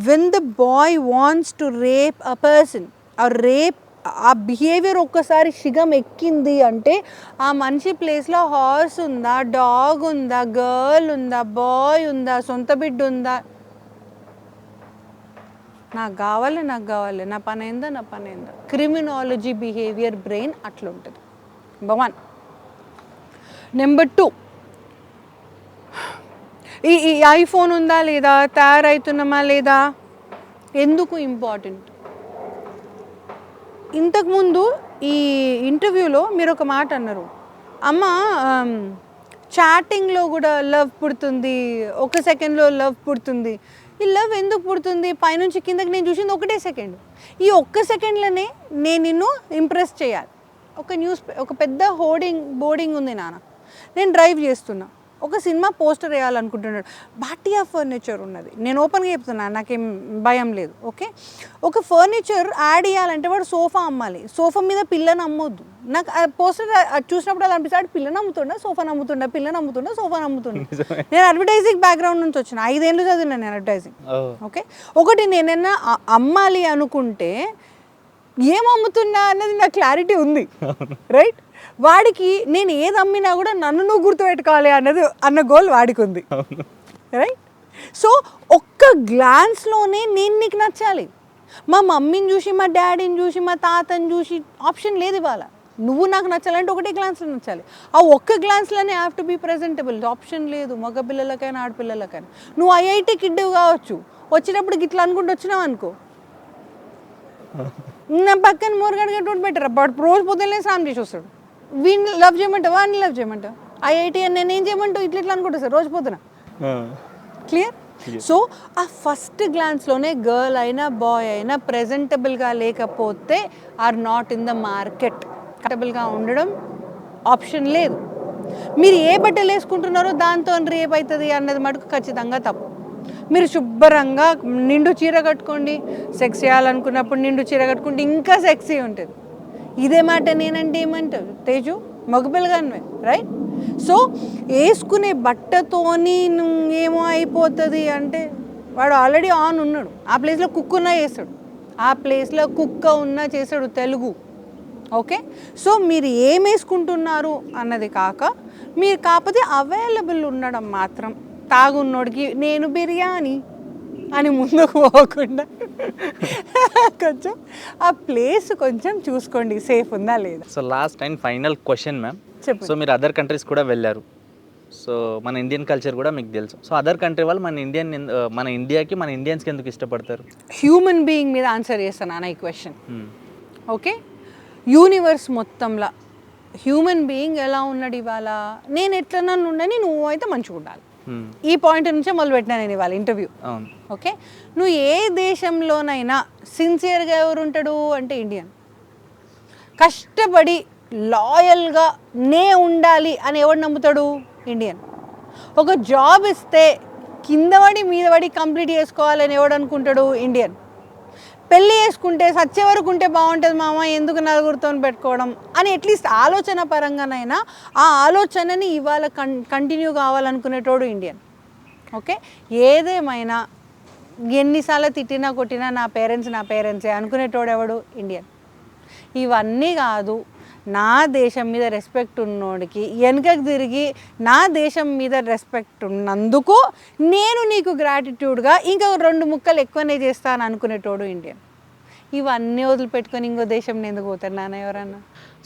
when the boy wants to rape a person, ఆ బిహేవియర్ ఒక్కసారి శిగం ఎక్కింది అంటే ఆ మనిషి ప్లేస్లో హార్స్ ఉందా, డాగ్ ఉందా, గర్ల్ ఉందా, బాయ్ ఉందా, సొంత బిడ్డ ఉందా, నాకు కావాలి నా పని ఏందా. క్రిమినాలజీ బిహేవియర్ బ్రెయిన్ అట్లా ఉంటుంది. నెంబర్ 1. నెంబర్ 2, ఈ ఐఫోన్ ఉందా లేదా, తయారవుతున్నామా లేదా, ఎందుకు ఇంపార్టెంట్? ఇంతకుముందు ఈ ఇంటర్వ్యూలో మీరు ఒక మాట అన్నారు, అమ్మ చాటింగ్లో కూడా లవ్ పుడుతుంది, 1 సెకండ్లో లవ్ పుడుతుంది. ఈ లవ్ ఎందుకు పుడుతుంది? పైనుంచి కిందకి నేను చూసింది 1 సెకండ్. ఈ 1 సెకండ్లోనే నేను నిన్ను ఇంప్రెస్ చేయాలి. ఒక పెద్ద బోర్డింగ్ ఉంది నాన్న, నేను డ్రైవ్ చేస్తున్నా, ఒక సినిమా పోస్టర్ వేయాలనుకుంటున్నాడు, బాటియా ఫర్నిచర్ ఉన్నది, నేను ఓపెన్గా చెప్తున్నాను, నాకేం భయం లేదు. ఓకే, ఒక ఫర్నిచర్ యాడ్ చేయాలంటే వాడు సోఫా అమ్మాలి, సోఫా మీద పిల్లని అమ్మొద్దు. నాకు ఆ పోస్టర్ చూసినప్పుడు అది అనిపిస్తాడు, పిల్లని అమ్ముతుండా, సోఫాని అమ్ముతుండా, సోఫాని అమ్ముతుండా. నేను అడ్వర్టైజింగ్ బ్యాక్గ్రౌండ్ నుంచి వచ్చిన, 5 ఏళ్ళు చదివినా నేను అడ్వర్టైజింగ్. ఓకే, ఒకటి నేనైనా అమ్మాలి అనుకుంటే ఏం అమ్ముతున్నా అన్నది నాకు క్లారిటీ ఉంది, రైట్? వాడికి నేను ఏది అమ్మినా కూడా నన్ను నువ్వు గుర్తుపెట్టుకోవాలి అన్న గోల్ వాడికి ఉంది, రైట్? సో ఒక్క గ్లాన్స్లోనే నేను నీకు నచ్చాలి. మా మమ్మీని చూసి మా డాడీని చూసి మా తాతని చూసి ఆప్షన్ లేదు ఇవాళ. నువ్వు నాకు నచ్చాలంటే ఒకటే గ్లాన్స్లో నచ్చాలి. ఆ ఒక్క గ్లాన్స్లోనే have to be presentable. Option లేదు మగ పిల్లలకైనా ఆడపిల్లలకైనా. నువ్వు ఐఐటి కిడ్ కావచ్చు, వచ్చేటప్పుడు ఇట్లా అనుకుంటూ వచ్చినావు అనుకో, నా పక్కన మోరగాడు గట్టి బెటర్. బట్ రోజు పొద్దున్నే స్నానం చేసి వస్తాడు. వీడిని లవ్ చేయమంటావు, వాడిని లవ్ చేయమంటావు, ఐఐటి అని నేను ఏం చేయమంటావు, ఇట్లా అనుకుంటా సార్ రోజు పొద్దున. క్లియర్? సో ఆ ఫస్ట్ గ్లాన్స్లోనే గర్ల్ అయినా బాయ్ అయినా ప్రెజెంటబుల్గా లేకపోతే are not in the market. కంఫర్టబుల్గా ఉండడం ఆప్షన్ లేదు. మీరు ఏ బట్టలు వేసుకుంటున్నారో దాంతో రేపు అవుతుంది అన్నది మటుకు ఖచ్చితంగా తప్పు. మీరు శుభ్రంగా నిండు చీర కట్టుకోండి, సెక్స్ చేయాలనుకున్నప్పుడు నిండు చీర కట్టుకుంటే ఇంకా సెక్సీ ఉంటుంది. ఇదే మాట నేనంటే ఏమంటావు తేజు, మగపిల్లగానే రైట్? సో వేసుకునే బట్టతోని ఏమో అయిపోతుంది అంటే వాడు ఆల్రెడీ ఆన్ ఉన్నాడు, ఆ ప్లేస్లో కుక్ ఉన్నా చేస్తాడు, ఆ ప్లేస్లో కుక్క ఉన్నా చేస్తాడు తెలుగు. ఓకే, సో మీరు ఏం వేసుకుంటున్నారు అన్నది కాక, మీరు కాకపోతే అవైలబుల్ ఉండడం మాత్రం. తాగున్నోడికి నేను బిర్యానీ అని ముందుకు పోకుండా కొంచెం ఆ ప్లేస్ కొంచెం చూసుకోండి సేఫ్ ఉందా లేదా. So last and final question ma'am, చెప్పండి. సో మీరు అదర్ కంట్రీస్ కూడా వెళ్ళారు, సో మన ఇండియన్ కల్చర్ కూడా మీకు తెలుసు. సో అదర్ కంట్రీ వాళ్ళు మన ఇండియాకి మన ఇండియన్స్కి ఎందుకు ఇష్టపడతారు? హ్యూమన్ బీయింగ్ మీద ఆన్సర్ చేస్తాను అన్న ఈ క్వశ్చన్. ఓకే, యూనివర్స్ మొత్తంలో హ్యూమన్ బీయింగ్ ఎలా ఉన్నాడు ఇవాళ, నేను ఎట్లా ఉండని, నువ్వు అయితే మంచిగా ఉండాలి. ఈ పాయింట్ నుంచే మొదలుపెట్టినా నేను ఇవాళ ఇంటర్వ్యూ. ఓకే, నువ్వు ఏ దేశంలోనైనా సిన్సియర్గా ఎవరు ఉంటాడు అంటే ఇండియన్. కష్టపడి లాయల్గా నే ఉండాలి అని ఎవడు నమ్ముతాడు? ఇండియన్. ఒక జాబ్ ఇస్తే కింద పడి మీద పడి కంప్లీట్ చేసుకోవాలని ఎవడు అనుకుంటాడు? ఇండియన్. పెళ్ళి చేసుకుంటే సచ్చే వరకు ఉంటే బాగుంటుంది మామ, ఎందుకు నలుగురితో పెట్టుకోవడం అని అట్లీస్ట్ ఆలోచన పరంగానైనా ఆ ఆలోచనని ఇవాళ కంటిన్యూ కావాలనుకునేటోడు ఇండియన్. ఓకే, ఏదేమైనా ఎన్నిసార్లు తిట్టినా కొట్టినా నా పేరెంట్సే అనుకునేటోడు ఎవడు? ఇండియన్. ఇవన్నీ కాదు, నా దేశం మీద రెస్పెక్ట్ ఉన్నోడికి వెనుకకు తిరిగి నా దేశం మీద రెస్పెక్ట్ ఉన్నందుకు నేను నీకు గ్రాటిట్యూడ్గా ఇంకా 2 ముక్కలు ఎక్కువనే చేస్తాను అనుకునేటోడు ఇండియన్. ఇవన్నీ వదిలిపెట్టుకొని ఇంకో దేశం ఎందుకు పోతారు నాన్న ఎవరన్నా?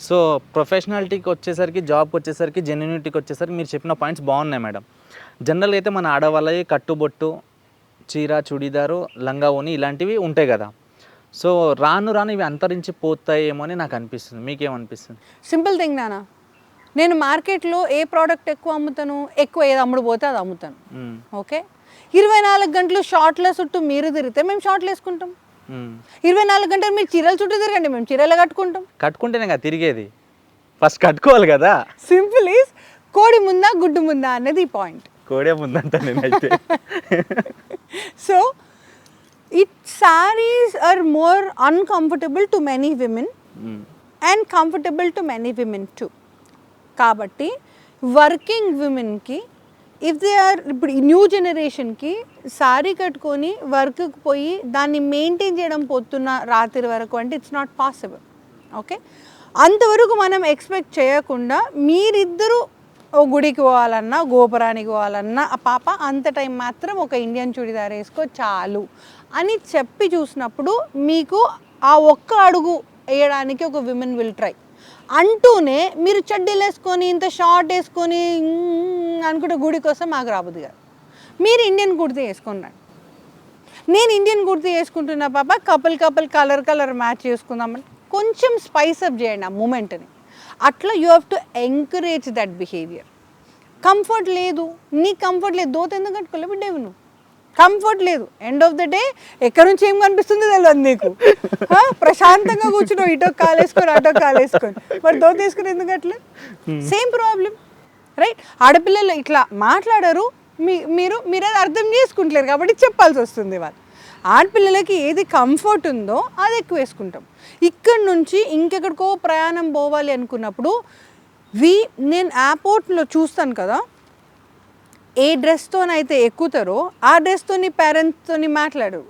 సో ప్రొఫెషనాలిటీకి వచ్చేసరికి, జాబ్కి వచ్చేసరికి, జెన్యునిటీకి వచ్చేసరికి మీరు చెప్పిన పాయింట్స్ బాగున్నాయి మేడం. జనరల్గా అయితే మన ఆడవాళ్ళకి కట్టుబొట్టు, చీర, చుడీదారు, లంగా ఓని ఇలాంటివి ఉంటాయి కదా. సో రాను ఇవి అంతరించిపోతాయేమో అని నాకు అనిపిస్తుంది. మీకేమనిపిస్తుంది? సింపుల్ థింగ్ నాన్న, నేను మార్కెట్లో ఏ ప్రోడక్ట్ ఎక్కువ అమ్ముతాను, ఎక్కువ ఏది అమ్ముడు పోతే అది అమ్ముతాను. ఓకే, 24 గంటలు షార్ట్ల చుట్టూ మీరు తిరిగితే మేము షార్ట్లు వేసుకుంటాం. 24 గంటలు మీరు చీరల చుట్టూ తిరగండి, మేము చీరలు కట్టుకుంటేనే కదా తిరిగేది. ఫస్ట్ కట్టుకోవాలి కదా. సింపుల్ ఈజ్ కోడి ముందా గుడ్డు ముందా అనేది ఈ పాయింట్. కోడే ముందంట నేనైతే. So sarees are more uncomfortable to many women and comfortable to many women too. కాబట్టి వర్కింగ్ విమెన్కి ఇఫ్ దే ఆర్ ఇప్పుడు న్యూ జనరేషన్కి సారీ కట్టుకొని వర్క్కి పోయి దాన్ని మెయింటైన్ చేయడం పొద్దున్న రాత్రి వరకు అంటే ఇట్స్ నాట్ పాసిబుల్. ఓకే, అంతవరకు మనం ఎక్స్పెక్ట్ చేయకుండా మీరిద్దరూ ఓ గుడికి పోవాలన్నా, గోపురానికి పోవాలన్నా ఆ పాప అంత టైం మాత్రం ఒక ఇండియన్ చుడిదార్ వేసుకో చాలు అని చెప్పి చూసినప్పుడు మీకు ఆ ఒక్క అడుగు వేయడానికి ఒక విమెన్ విల్ ట్రై. అంటూనే మీరు చెడ్డీలు వేసుకొని ఇంత షార్ట్ వేసుకొని అనుకుంటే గుడి కోసం మాకు రాబోదు కాదు. మీరు ఇండియన్ కుర్తీ వేసుకున్నాడు, నేను ఇండియన్ కుర్తీ వేసుకుంటున్నా పాప, కపుల్ కలర్ మ్యాచ్ చేసుకుందామని కొంచెం స్పైస్ అప్ చేయండి ఆ మూమెంట్ని. అట్లా you have to encourage that behaviour. Comfort లేదు, నీకు కంఫర్ట్ లేదు, దోత ఎందుకు కట్టుకోలేవు బిడ్డేవు నువ్వు, కంఫర్ట్ లేదు. ఎండ్ ఆఫ్ ద డే ఎక్కడి నుంచి ఏం కనిపిస్తుందో తెలియదు నీకు. ప్రశాంతంగా కూర్చున్నావు, ఇటో కాలేసుకొని అటో కాలేసుకొని, మరి దోత వేసుకుని ఎందుకు అట్లా? Same problem right. ఆడపిల్లలు ఇట్లా మాట్లాడారు, మీరు అది అర్థం చేసుకుంటలేరు కాబట్టి చెప్పాల్సి వస్తుంది. వాళ్ళు ఆడపిల్లలకి ఏది కంఫర్ట్ ఉందో అది ఎక్కువ వేసుకుంటాం. ఇక్కడి నుంచి ఇంకెక్కడికో ప్రయాణం పోవాలి అనుకున్నప్పుడు నేను ఎయిర్పోర్ట్లో చూస్తాను కదా, ఏ డ్రెస్తోనైతే ఎక్కుతారో ఆ డ్రెస్తో పేరెంట్స్తో మాట్లాడు,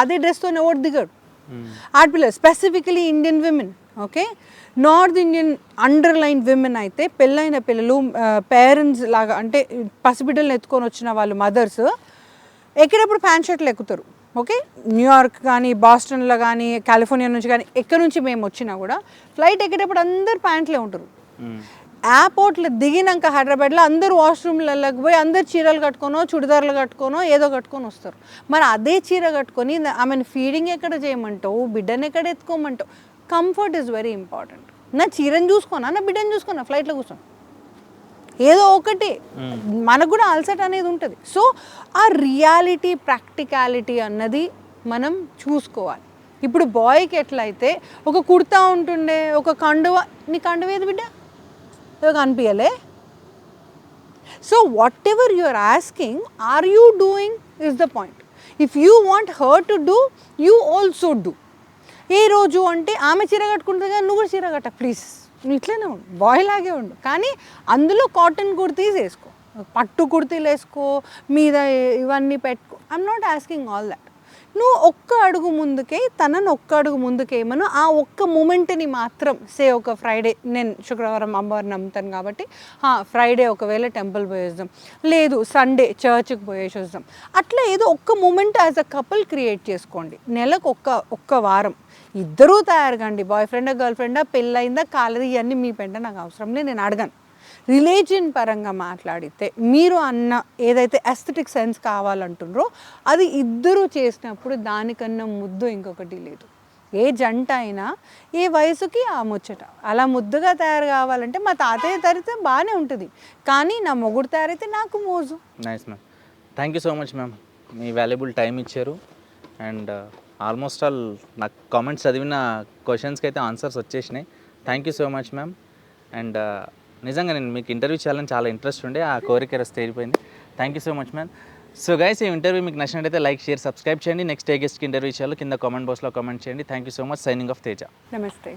అదే డ్రెస్తో ఎవరు దిగాడు. ఆడపిల్లలు specifically Indian women, okay, north Indian underline women అయితే పెళ్ళైన పిల్లలు పేరెంట్స్ లాగా అంటే పసిబిడ్డలను ఎత్తుకొని వచ్చిన వాళ్ళు మదర్స్ ఎక్కేటప్పుడు ప్యాంట్ షర్ట్లు ఎక్కుతారు. ఓకే, న్యూయార్క్ కానీ బాస్టన్లో కానీ కాలిఫోర్నియా నుంచి కానీ ఎక్కడి నుంచి మేము వచ్చినా కూడా ఫ్లైట్ ఎక్కేటప్పుడు అందరు ప్యాంట్లే ఉంటారు. ఎయిర్పోర్ట్లో దిగినాక హైదరాబాద్లో అందరూ వాష్రూమ్లలోకి పోయి అందరు చీరలు కట్టుకోనో చుడిదార్లు కట్టుకోనో ఏదో కట్టుకొని వస్తారు. మరి అదే చీర కట్టుకొని ఆమెను ఫీడింగ్ ఎక్కడ చేయమంటావు, బిడ్డను ఎక్కడ ఎత్తుకోమంటావు? Comfort is very important. నా చీరను చూసుకోనా, నా బిడ్డను చూసుకోనా, ఫ్లైట్లో కూర్చోను, ఏదో ఒకటి. మనకు కూడా అలసట అనేది ఉంటుంది. సో ఆ రియాలిటీ ప్రాక్టికాలిటీ అన్నది మనం చూసుకోవాలి. ఇప్పుడు బాయ్కి ఎట్లయితే ఒక కుర్తా ఉంటుండే, ఒక కండువ, నీ కండువ ఏది బిడ్డ కనిపించలే. So whatever you are asking, are you doing is the point. If you want her to do, you also do. ఏ రోజు అంటే ఆమె చీర కట్టుకుంటుంది కానీ నువ్వు కూడా చీర కట్ట ప్లీజ్, నువ్వు ఇట్లనే ఉండు, బాయ్ లాగే ఉండు, కానీ అందులో కాటన్ కుర్తీస్ వేసుకో, పట్టు కుర్తీలు వేసుకో, మీద ఇవన్నీ పెట్టుకో. I'm not asking all that. నువ్వు ఒక్క అడుగు ముందుకే, తనను ఒక్క అడుగు ముందుకేమను, ఆ ఒక్క మూమెంట్ని మాత్రం సే ఒక ఫ్రైడే, నేను శుక్రవారం అమ్మవారిని నమ్ముతాను కాబట్టి ఫ్రైడే ఒకవేళ టెంపుల్ పోయేద్దాం, లేదు సండే చర్చ్కి పోయేసి వద్దాం, అట్లా ఏదో ఒక్క moment as a couple create చేసుకోండి. నెలకు ఒక్క వారం ఇద్దరూ తయారు కండి. బాయ్ ఫ్రెండా గర్ల్ ఫ్రెండా, పెళ్ళయిందా కాలేదు, ఇవన్నీ మీ పెంట నాకు అవసరం లేదు, నేను అడగను. రిలీజియన్ పరంగా మాట్లాడితే మీరు అన్న ఏదైతే ఎస్థెటిక్ సెన్స్ కావాలంటున్నారో అది ఇద్దరూ చేసినప్పుడు దానికన్నా ముద్దు ఇంకొకటి లేదు. ఏ జంట అయినా ఏ వయసుకి ఆ ముచ్చట. అలా ముద్దుగా తయారు కావాలంటే మా తాతయ్య తయారైతే బాగానే ఉంటుంది, కానీ నా మొగుడు తయారైతే నాకు మోజు. Nice ma'am, thank you so much ma'am. Me valuable time ఇచ్చారు. అండ్ ఆల్మోస్ట్ ఆల్ నాకు కామెంట్స్ చదివిన క్వశ్చన్స్కి అయితే ఆన్సర్స్ వచ్చేసినాయి. Thank you so much ma'am. And నిజంగా నేను మీకు ఇంటర్వ్యూ చేయాలని చాలా ఇంట్రెస్ట్ ఉండే, ఆ కోరిక రస్ తీరిపోయింది. Thank you so much ma'am. So guys, ఈ ఇంటర్వ్యూ మీకు నచ్చినట్టయితే లైక్, షేర్, సబ్స్క్రైబ్ చేయండి. నెక్స్ట్ ఏ గెస్ట్కి ఇంటర్వ్యూ చేయాలో కింద కామెంట్ బాక్స్లో కామెంట్ చేయండి. Thank you so much. Signing off Teja. నమస్తే.